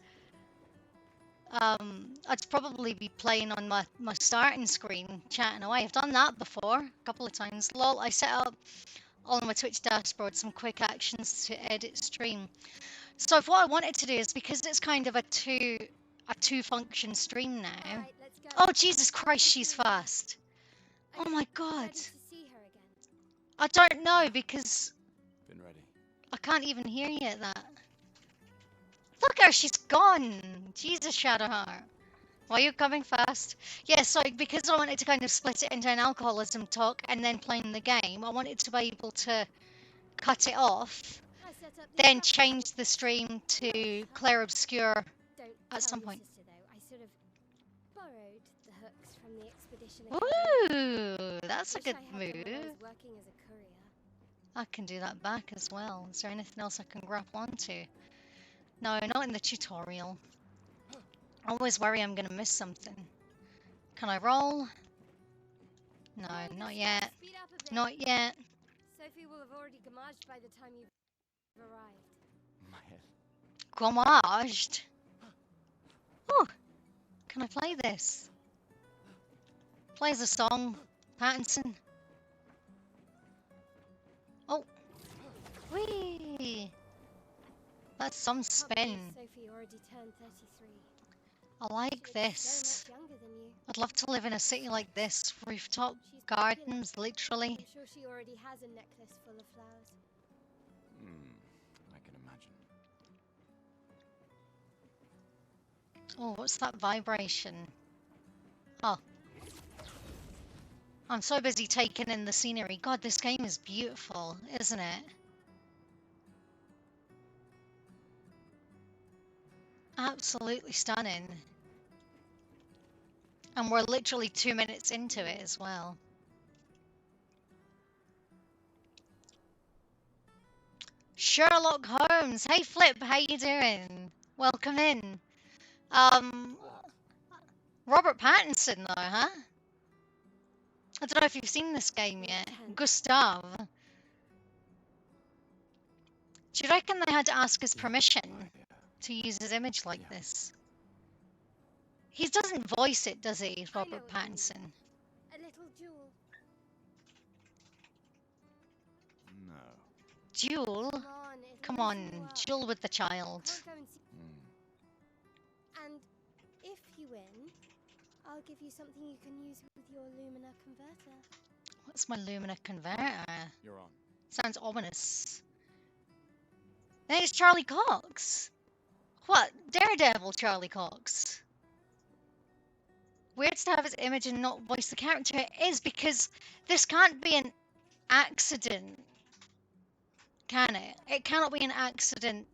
I'd probably be playing on my starting screen, chatting away. I've done that before, a couple of times. Lol, I set up on my Twitch dashboard some quick actions to edit stream. So what I wanted to do is, because it's kind of a two function stream now. Right, Oh Jesus Christ, she's fast. Oh my god. I don't know, because Been ready. I can't even hear you at that. Look at her, she's gone. Jesus, Shadowheart. Why are you coming fast? Yeah, so because I wanted to kind of split it into an alcoholism talk and then playing the game, I wanted to be able to cut it off, then change the stream to Clair Obscur at some point. cookbooks from the expedition academy. Ooh, that's a Wish good I had them when I move. was working as a courier. I can do that back as well. Is there anything else I can grapple onto? No, not in the tutorial. I always worry I'm going to miss something. Can I roll? No, Come on, not Gustav, yet. speed up a bit. Not yet. Sophie will have already gamaged by the time you've arrived. My head. Gommaged. Oh, can I play this? Plays a song. Pattinson. Oh. Whee! That's some Can't spin. believe Sophie already turned 33. I like She looks this. so much younger than you. I'd love to live in a city like this. Rooftop She's popular. gardens, literally. I'm sure she already has a necklace full of flowers. I can imagine. Oh, what's that vibration? Oh. I'm so busy taking in the scenery. God, this game is beautiful, isn't it? Absolutely stunning. And we're literally 2 minutes into it as well. Sherlock Holmes. Hey Flip, how you doing? Welcome in. Robert Pattinson though, huh? I don't know if you've seen this game yet. Gustav. Do you reckon they had to ask his permission to use his image like this? He doesn't voice it, does he, Robert Pattinson? A little jewel. No. Jewel? Come on, Jewel with the child. Can't go and see. And if you win, I'll give you something you can use with your Lumina converter. What's my Lumina converter? You're on. Sounds ominous. Then it's Charlie Cox. What? Daredevil Charlie Cox. Weird to have his image and not voice the character. It is, because this can't be an accident. Can it? It cannot be an accident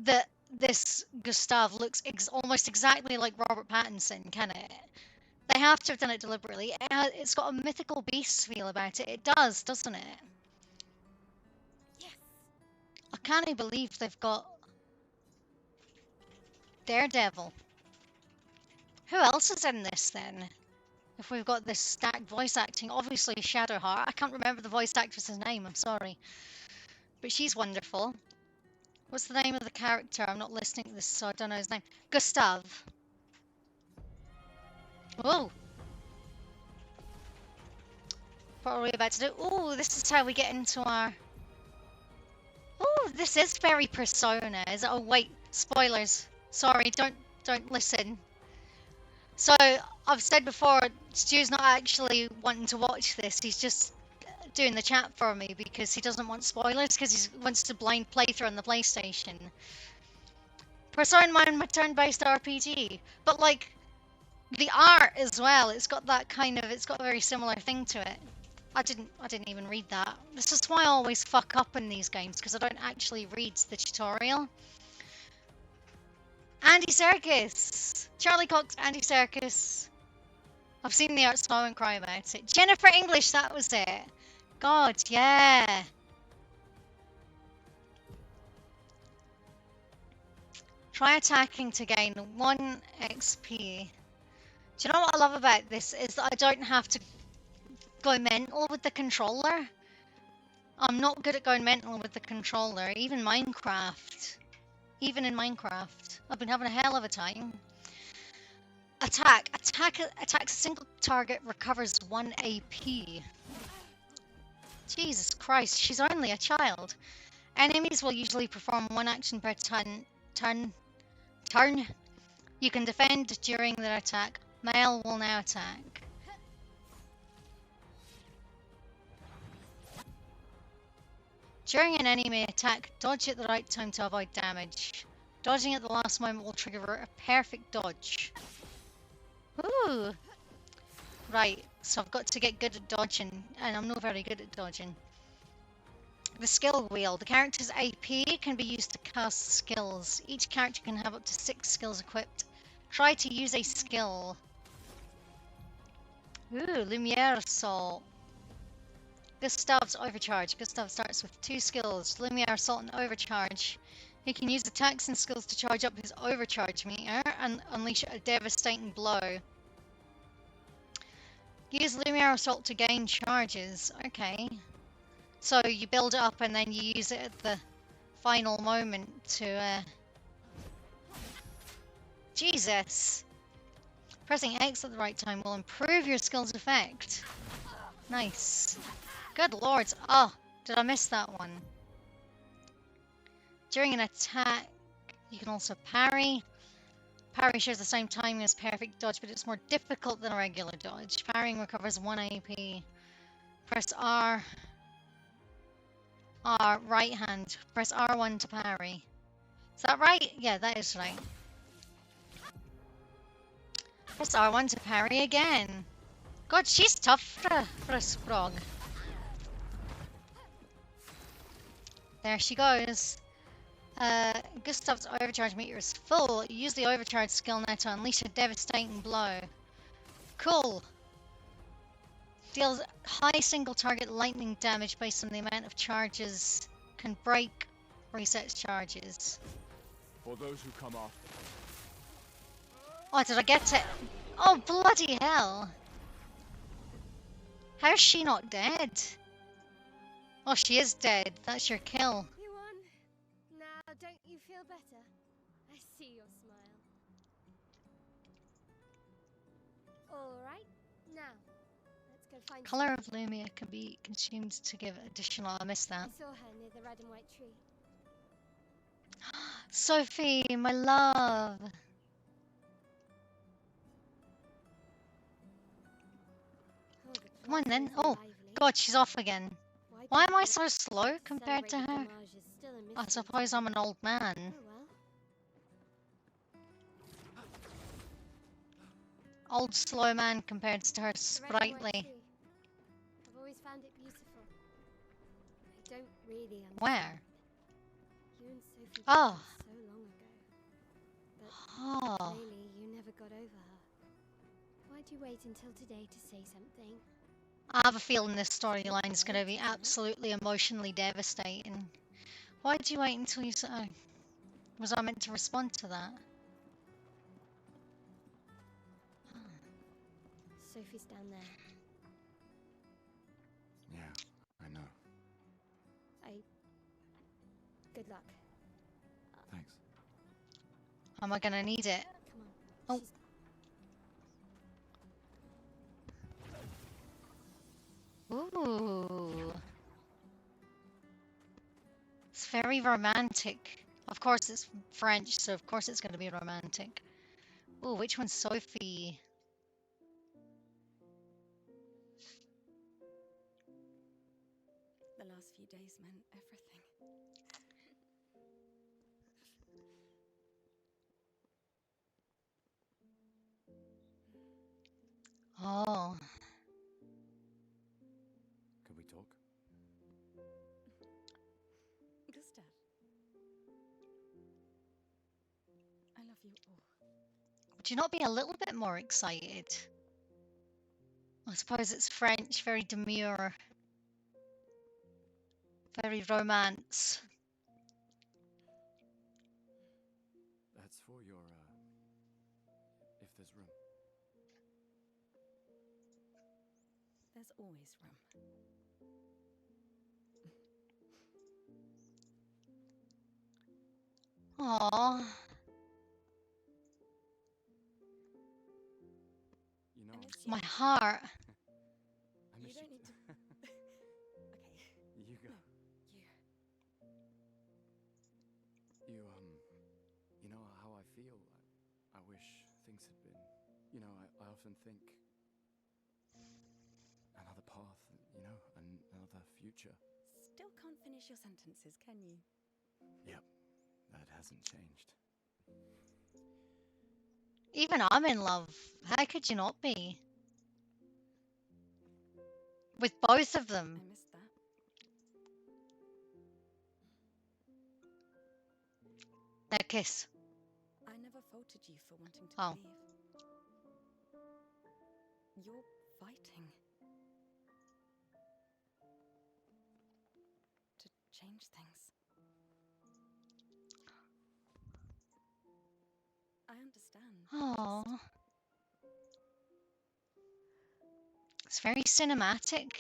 that this Gustav looks almost exactly like Robert Pattinson, can it? They have to have done it deliberately. It's got a mythical beast feel about it. It does, doesn't it? Yes. I can't believe they've got Daredevil. Who else is in this then? If we've got this stacked voice acting, obviously Shadowheart. I can't remember the voice actress's name, I'm sorry. But she's wonderful. What's the name of the character? I'm not listening to this, so I don't know his name. Gustav. Whoa. What are we about to do? Oh, this is how we get into our... Oh, this is very Persona. Is it? Oh, wait. Spoilers. Sorry, don't listen. So, I've said before, Stu's not actually wanting to watch this. He's just doing the chat for me because he doesn't want spoilers, because he wants to blind playthrough on the PlayStation. Persona my turn-based RPG. But, like, the art as well, it's got that kind of... It's got a very similar thing to it. I didn't even read that. This is why I always fuck up in these games, because I don't actually read the tutorial. Andy Serkis! Charlie Cox, Andy Serkis. I've seen the art, so I won't cry about it. Jennifer English, that was it. God, yeah. Try attacking to gain 1 XP. Do you know what I love about this? Is that I don't have to go mental with the controller. I'm not good at going mental with the controller, even Minecraft. Even in Minecraft. I've been having a hell of a time. Attack. Attacks a single target, recovers 1 AP. Jesus Christ, she's only a child. Enemies will usually perform 1 action per turn. You can defend during their attack. Male will now attack. During an enemy attack, dodge at the right time to avoid damage. Dodging at the last moment will trigger a perfect dodge. Ooh! Right, so I've got to get good at dodging, and I'm not very good at dodging. The skill wheel. The character's AP can be used to cast skills. Each character can have up to 6 skills equipped. Try to use a skill. Ooh, Lumiere Assault. Gustav's Overcharge. Gustav starts with 2 skills, Lumiere Assault and Overcharge. He can use attacks and skills to charge up his overcharge meter and unleash a devastating blow. Use Lumiere Assault to gain charges. Okay. So you build it up and then you use it at the final moment to... Jesus! Pressing X at the right time will improve your skill's effect. Nice. Good lords. Oh, did I miss that one? During an attack, you can also parry. Parry shares the same timing as perfect dodge, but it's more difficult than a regular dodge. Parrying recovers 1 AP. Press R. R, right hand. Press R1 to parry. Is that right? Yeah, that is right. Press R1 to parry again. God, she's tough for a sprog. There she goes. Gustav's overcharge meter is full. Use the overcharge skill now to unleash a devastating blow. Cool. Deals high single target lightning damage based on the amount of charges. Can break resets charges. For those who come after. Oh, did I get it? Oh, bloody hell. How's she not dead? Oh, she is dead. That's your kill. You won. Now, don't you feel better? I see your smile. All right. Now, let's go find Color Sophie. of Lumia can be consumed to give additional... I missed that. I saw her near the red and white tree. Sophie, my love. Oh, the Come on plaza then. is Oh, lively. God, she's off again. Why am I so slow people compared to celebrate her? the Damage is still a I mystery suppose to I'm me. an old man. Oh well. Old slow man compared to her The red and white sprightly. tree. I've always found it beautiful. I don't really understand. Where? You and Sophie Oh. dated so long ago. But Oh. clearly you never got over her. Why'd you wait until today to say something? I have a feeling this storyline is going to be absolutely emotionally devastating. Why did you wait until you said... Oh, was I meant to respond to that? Sophie's down there. Yeah, I know. Good luck. Thanks. Am I going to need it? Come on. Oh. Ooh. It's very romantic. Of course it's French, so of course it's going to be romantic. Ooh, which one's Sophie? The last few days meant everything. Oh. Can we talk? Gustav. I love you all. Would you not be a little bit more excited? I suppose it's French, very demure. Very romance. That's for your, if there's room. There's always room. Aww. You know, I I'm miss My you. heart. I You miss don't you. need to. Okay, You go. you. You know how I feel. I wish things had been. You know, I often think another path. You know, another future. Still can't finish your sentences, can you? Yep, that hasn't changed. Even I'm in love. How could you not be? With both of them. I missed that. Now kiss. I never faulted you for wanting to Oh. believe. You're fighting to change things. I understand. Oh. It's very cinematic,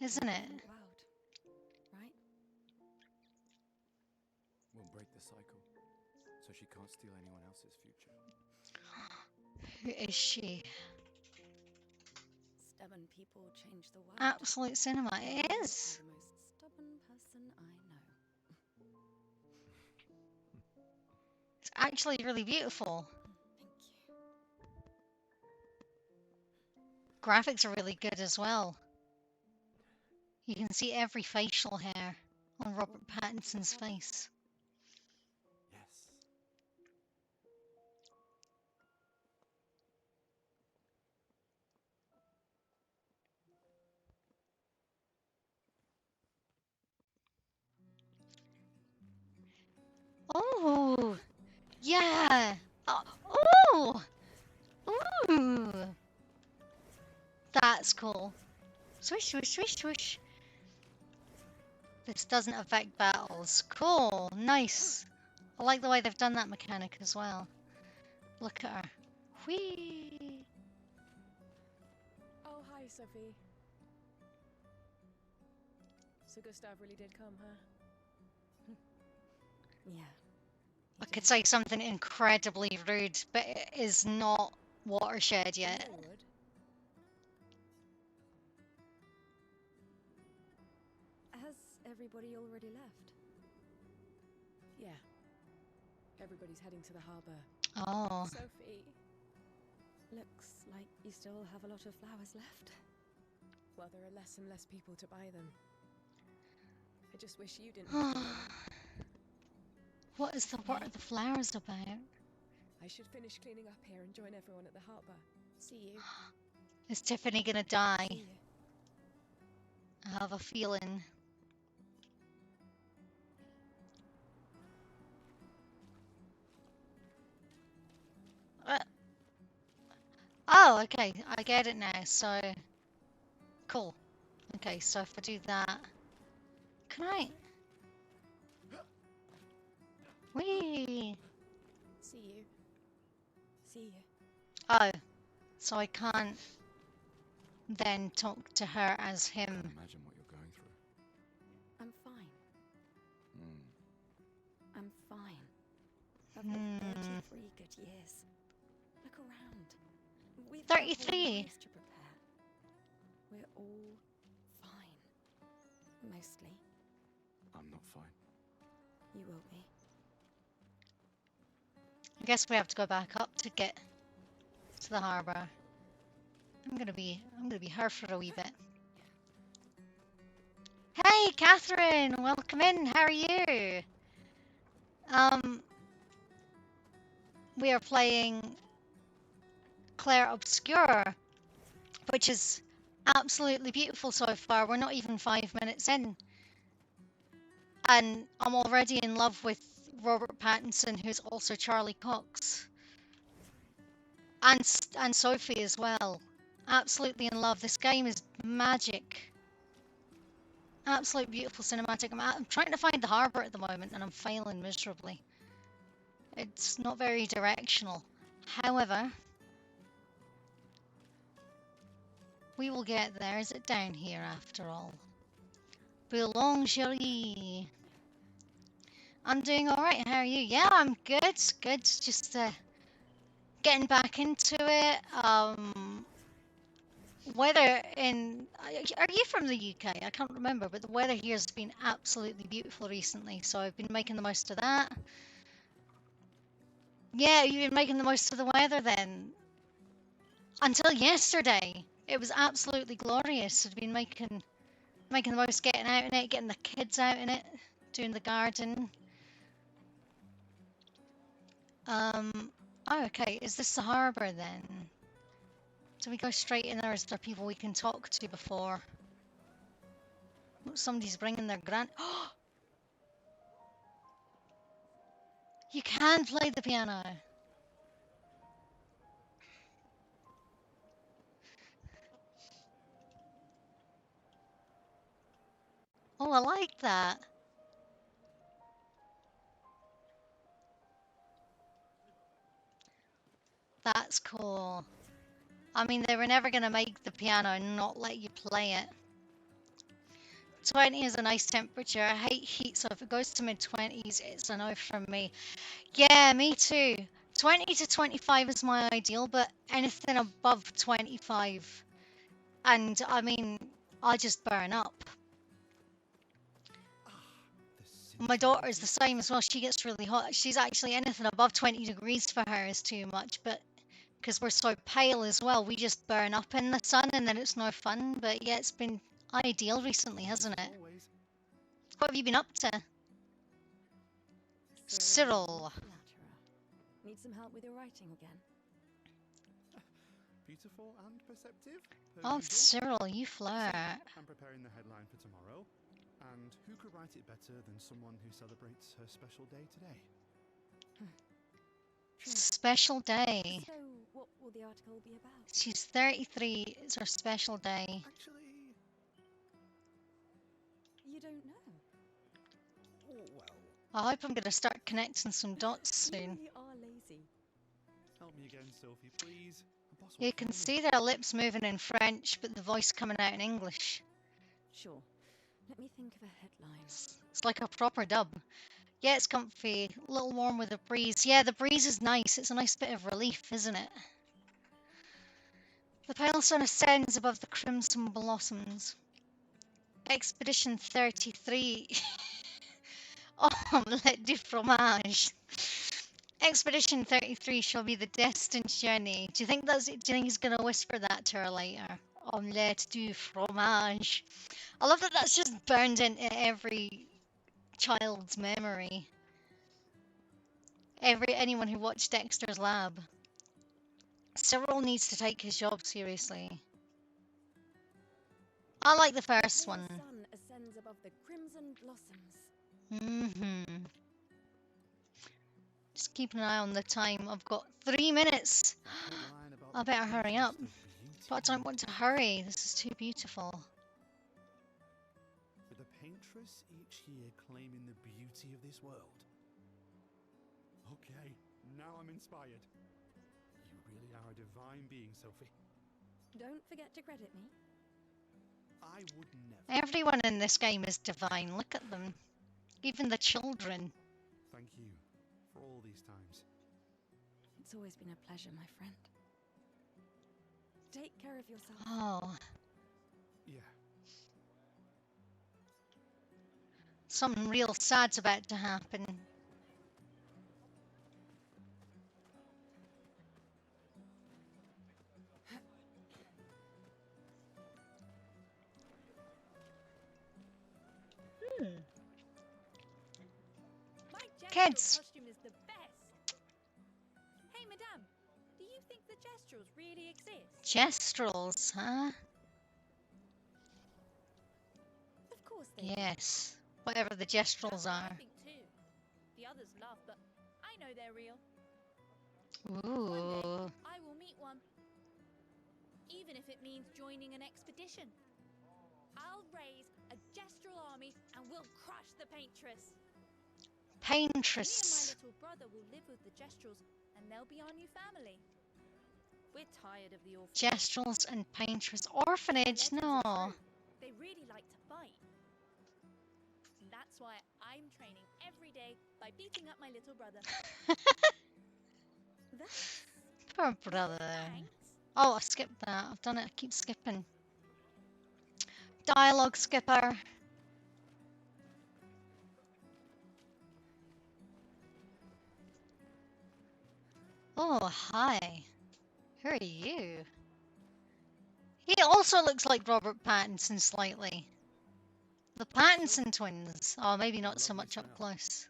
isn't it? Different world, right? We'll break the cycle, so she can't steal anyone else's future. Who is she? Stubborn people change the world. Absolute cinema. It You is. are the most stubborn person I know. It's actually really beautiful. Thank you. Graphics are really good as well. You can see every facial hair on Robert Pattinson's face. Yes. Oh, yeah. Oh, ooh. That's cool. Swish, swish, swish, swish. This doesn't affect battles. Cool, nice. I like the way they've done that mechanic as well. Look at her. Whee! Oh, hi, Sophie. So Gustav really did come, huh? Yeah. I could say something incredibly rude, but it is not watershed yet. You would. Has everybody already left? Yeah. Everybody's heading to the harbour. Oh, Sophie. Looks like you still have a lot of flowers left. Well, there are less and less people to buy them. I just wish you didn't have to buy them. what is what are the flowers about? I should finish cleaning up here and join everyone at the harbour. See you. Is Tiffany gonna die? See you. I have a feeling. Uh, oh, okay, I get it now. So, cool. Okay, so if I do that, can I? Whee! See you. See you. Oh, so I can't then talk to her as I can't him. imagine what you're going through. I'm fine. I'm fine. I've lived 33 good years. Look around. We've got a whole 33. lives to prepare. We're all fine. Mostly. I'm not fine. You will be. I guess we have to go back up to get to the harbour. I'm gonna be her for a wee bit. Hey, Catherine, welcome in. How are you? We are playing Clair Obscur, which is absolutely beautiful so far. We're not even 5 minutes in, and I'm already in love with Robert Pattinson, who's also Charlie Cox, and Sophie as well. Absolutely in love. This game is magic. Absolute beautiful cinematic. I'm trying to find the harbour at the moment, and I'm failing miserably. It's not very directional. However, we will get there. Is it down here after all? Boulangerie. I'm doing all right. How are you? Yeah, I'm good. Good. Just getting back into it. Weather in. Are you from the UK? I can't remember, but the weather here has been absolutely beautiful recently. So I've been making the most of that. Yeah, you've been making the most of the weather then. Until yesterday, it was absolutely glorious. I'd been making the most, getting out in it, getting the kids out in it, doing the garden. Oh, okay. Is this the harbour then? Do we go straight in there? Is there people we can talk to before? Oh, somebody's bringing their grand. You can play the piano. Oh, I like that. That's cool. I mean, they were never going to make the piano and not let you play it. 20 is a nice temperature. I hate heat, so if it goes to mid-20s, it's a no from me. Yeah, me too. 20 to 25 is my ideal, but anything above 25. And I mean, I just burn up. My daughter is the same as well. She gets really hot. She's actually anything above 20 degrees for her is too much, but because we're so pale as well, we just burn up in the sun and then it's no fun. But yeah, it's been ideal recently, hasn't it? What have you been up to? Cyril. Need some help with your writing again? Beautiful and perceptive. per Oh, usual. Cyril, you flirt. I'm preparing the headline for tomorrow. And who could write it better than someone who celebrates her special day today? Special day. So, what will the article be about? She's 33. It's her special day. Actually, You don't know. well, I hope I'm going to start connecting some dots You soon. really are lazy. help me again, Sophie, please. The boss will You can kill me. see their lips moving in French, but the voice coming out in English. Sure. Let me think of a headline. It's like a proper dub. Yeah, it's comfy. A little warm with a breeze. Yeah, the breeze is nice. It's a nice bit of relief, isn't it? The pale sun ascends above the crimson blossoms. Expedition 33. Omelette du fromage. Expedition 33 shall be the destined journey. Do you think he's gonna whisper that to her later? Omelette du fromage. I love that that's just burned into every child's memory. Anyone who watched Dexter's Lab. Cyril needs to take his job seriously. I like the first The one. sun ascends above the crimson blossoms. Just keep an eye on the time. I've got 3 minutes. That headline about I the better hurry up. contrast of beauty But I don't and want to hurry. This is too beautiful. with a paintress each year claiming the beauty of this world. Okay, now I'm inspired. You really are a divine being, Sophie. Don't forget to credit me. I would never. Everyone in this game is divine. Look at them. Even the children. Thank you for all these times. It's always been a pleasure, my friend. Take care of yourself. Oh, Yeah. something real sad's about to happen. My Kids. costume is the best. Hey, madame, do you think the gestrels really exist? Gestrels, huh? Of course they do. Yes. Whatever the gestrels I are. think too. The others laugh, but I know they're real. Ooh. I will meet one. Even if it means joining an expedition. I'll raise a gestral army and we'll crush the paintress. Me and my Paintress. little brother will live with the gestrels and they'll be our new family. We're tired of the orphanage. Gestrels and paintress. Orphanage, Legends no. are true. They really like to fight. And that's why I'm training every day by beating up my little brother. That's Poor brother. Thanks. Oh, I skipped that. I've done it. I keep skipping. Dialogue skipper. Oh, hi. Who are you? He also looks like Robert Pattinson slightly. The Pattinson twins. Oh, maybe not so Lovely much up smell. close.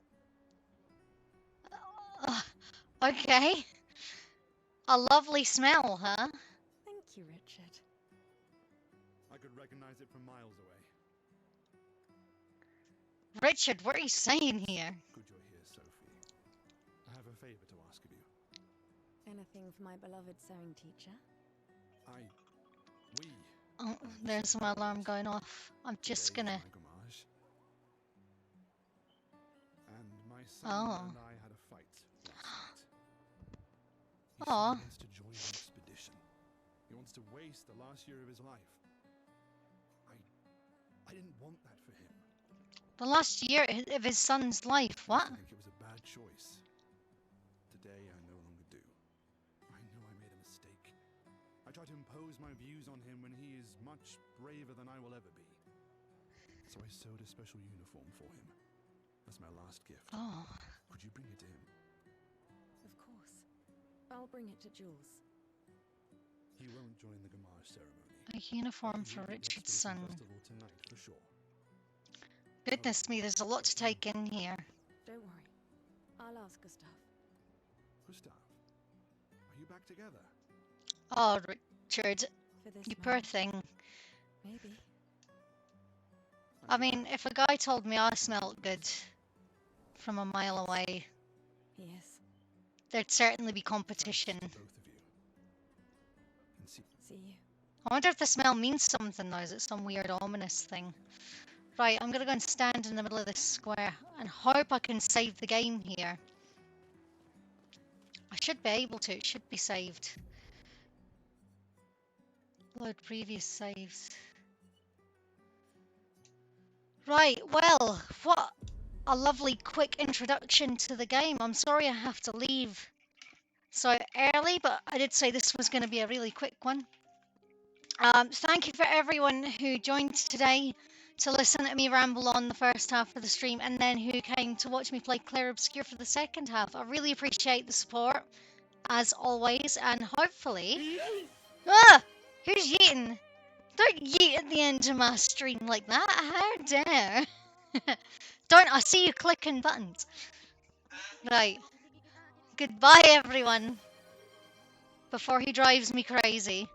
Okay. A lovely smell, huh? Thank you, Richard. I could recognize it from miles away. Richard, what are you saying here? Good you're here, Sophie. a favor to ask of you. Anything for my beloved sewing teacher? We Oh, are the there's same my alarm boat. going off. I'm just Today is gonna. my gommage. And my son Oh. and I had a fight last night. He Aw. wants to join an expedition. He wants to waste the last year of his life. I didn't want that for him. The last year of his son's life. What? I think it was a bad choice. Today I no longer do. I know I made a mistake. I tried to impose my views on him when he is much braver than I will ever be. So I sewed a special uniform for him. That's my last gift. Oh. Could you bring it to him? Of course. I'll bring it to Jules. He won't join the Gamage ceremony. A uniform He for will be at the Richard's Expedition son. Festival tonight for sure. Goodness me, there's a lot to take in here. Don't worry. I'll ask Gustav. Gustav, are you back together? Oh, Richard, For this you poor moment. thing. Maybe. I mean, if a guy told me I smelled good from a mile away, Yes. there'd certainly be competition. Thanks to both of you. And see, See you. I wonder if the smell means something though. Is it some weird ominous thing? Right, I'm gonna go and stand in the middle of this square and hope I can save the game here. I should be able to. It should be saved. Load previous saves. Right, well, what a lovely quick introduction to the game. I'm sorry I have to leave so early, but I did say this was going to be a really quick one. Thank you for everyone who joined today to listen to me ramble on the first half of the stream and then who came to watch me play Clair Obscu for the second half. I really appreciate the support, as always, and hopefully... Ah! Who's yeeting? Don't yeet at the end of my stream like that. How dare? Don't I see you clicking buttons? Right. Goodbye, everyone. Before he drives me crazy.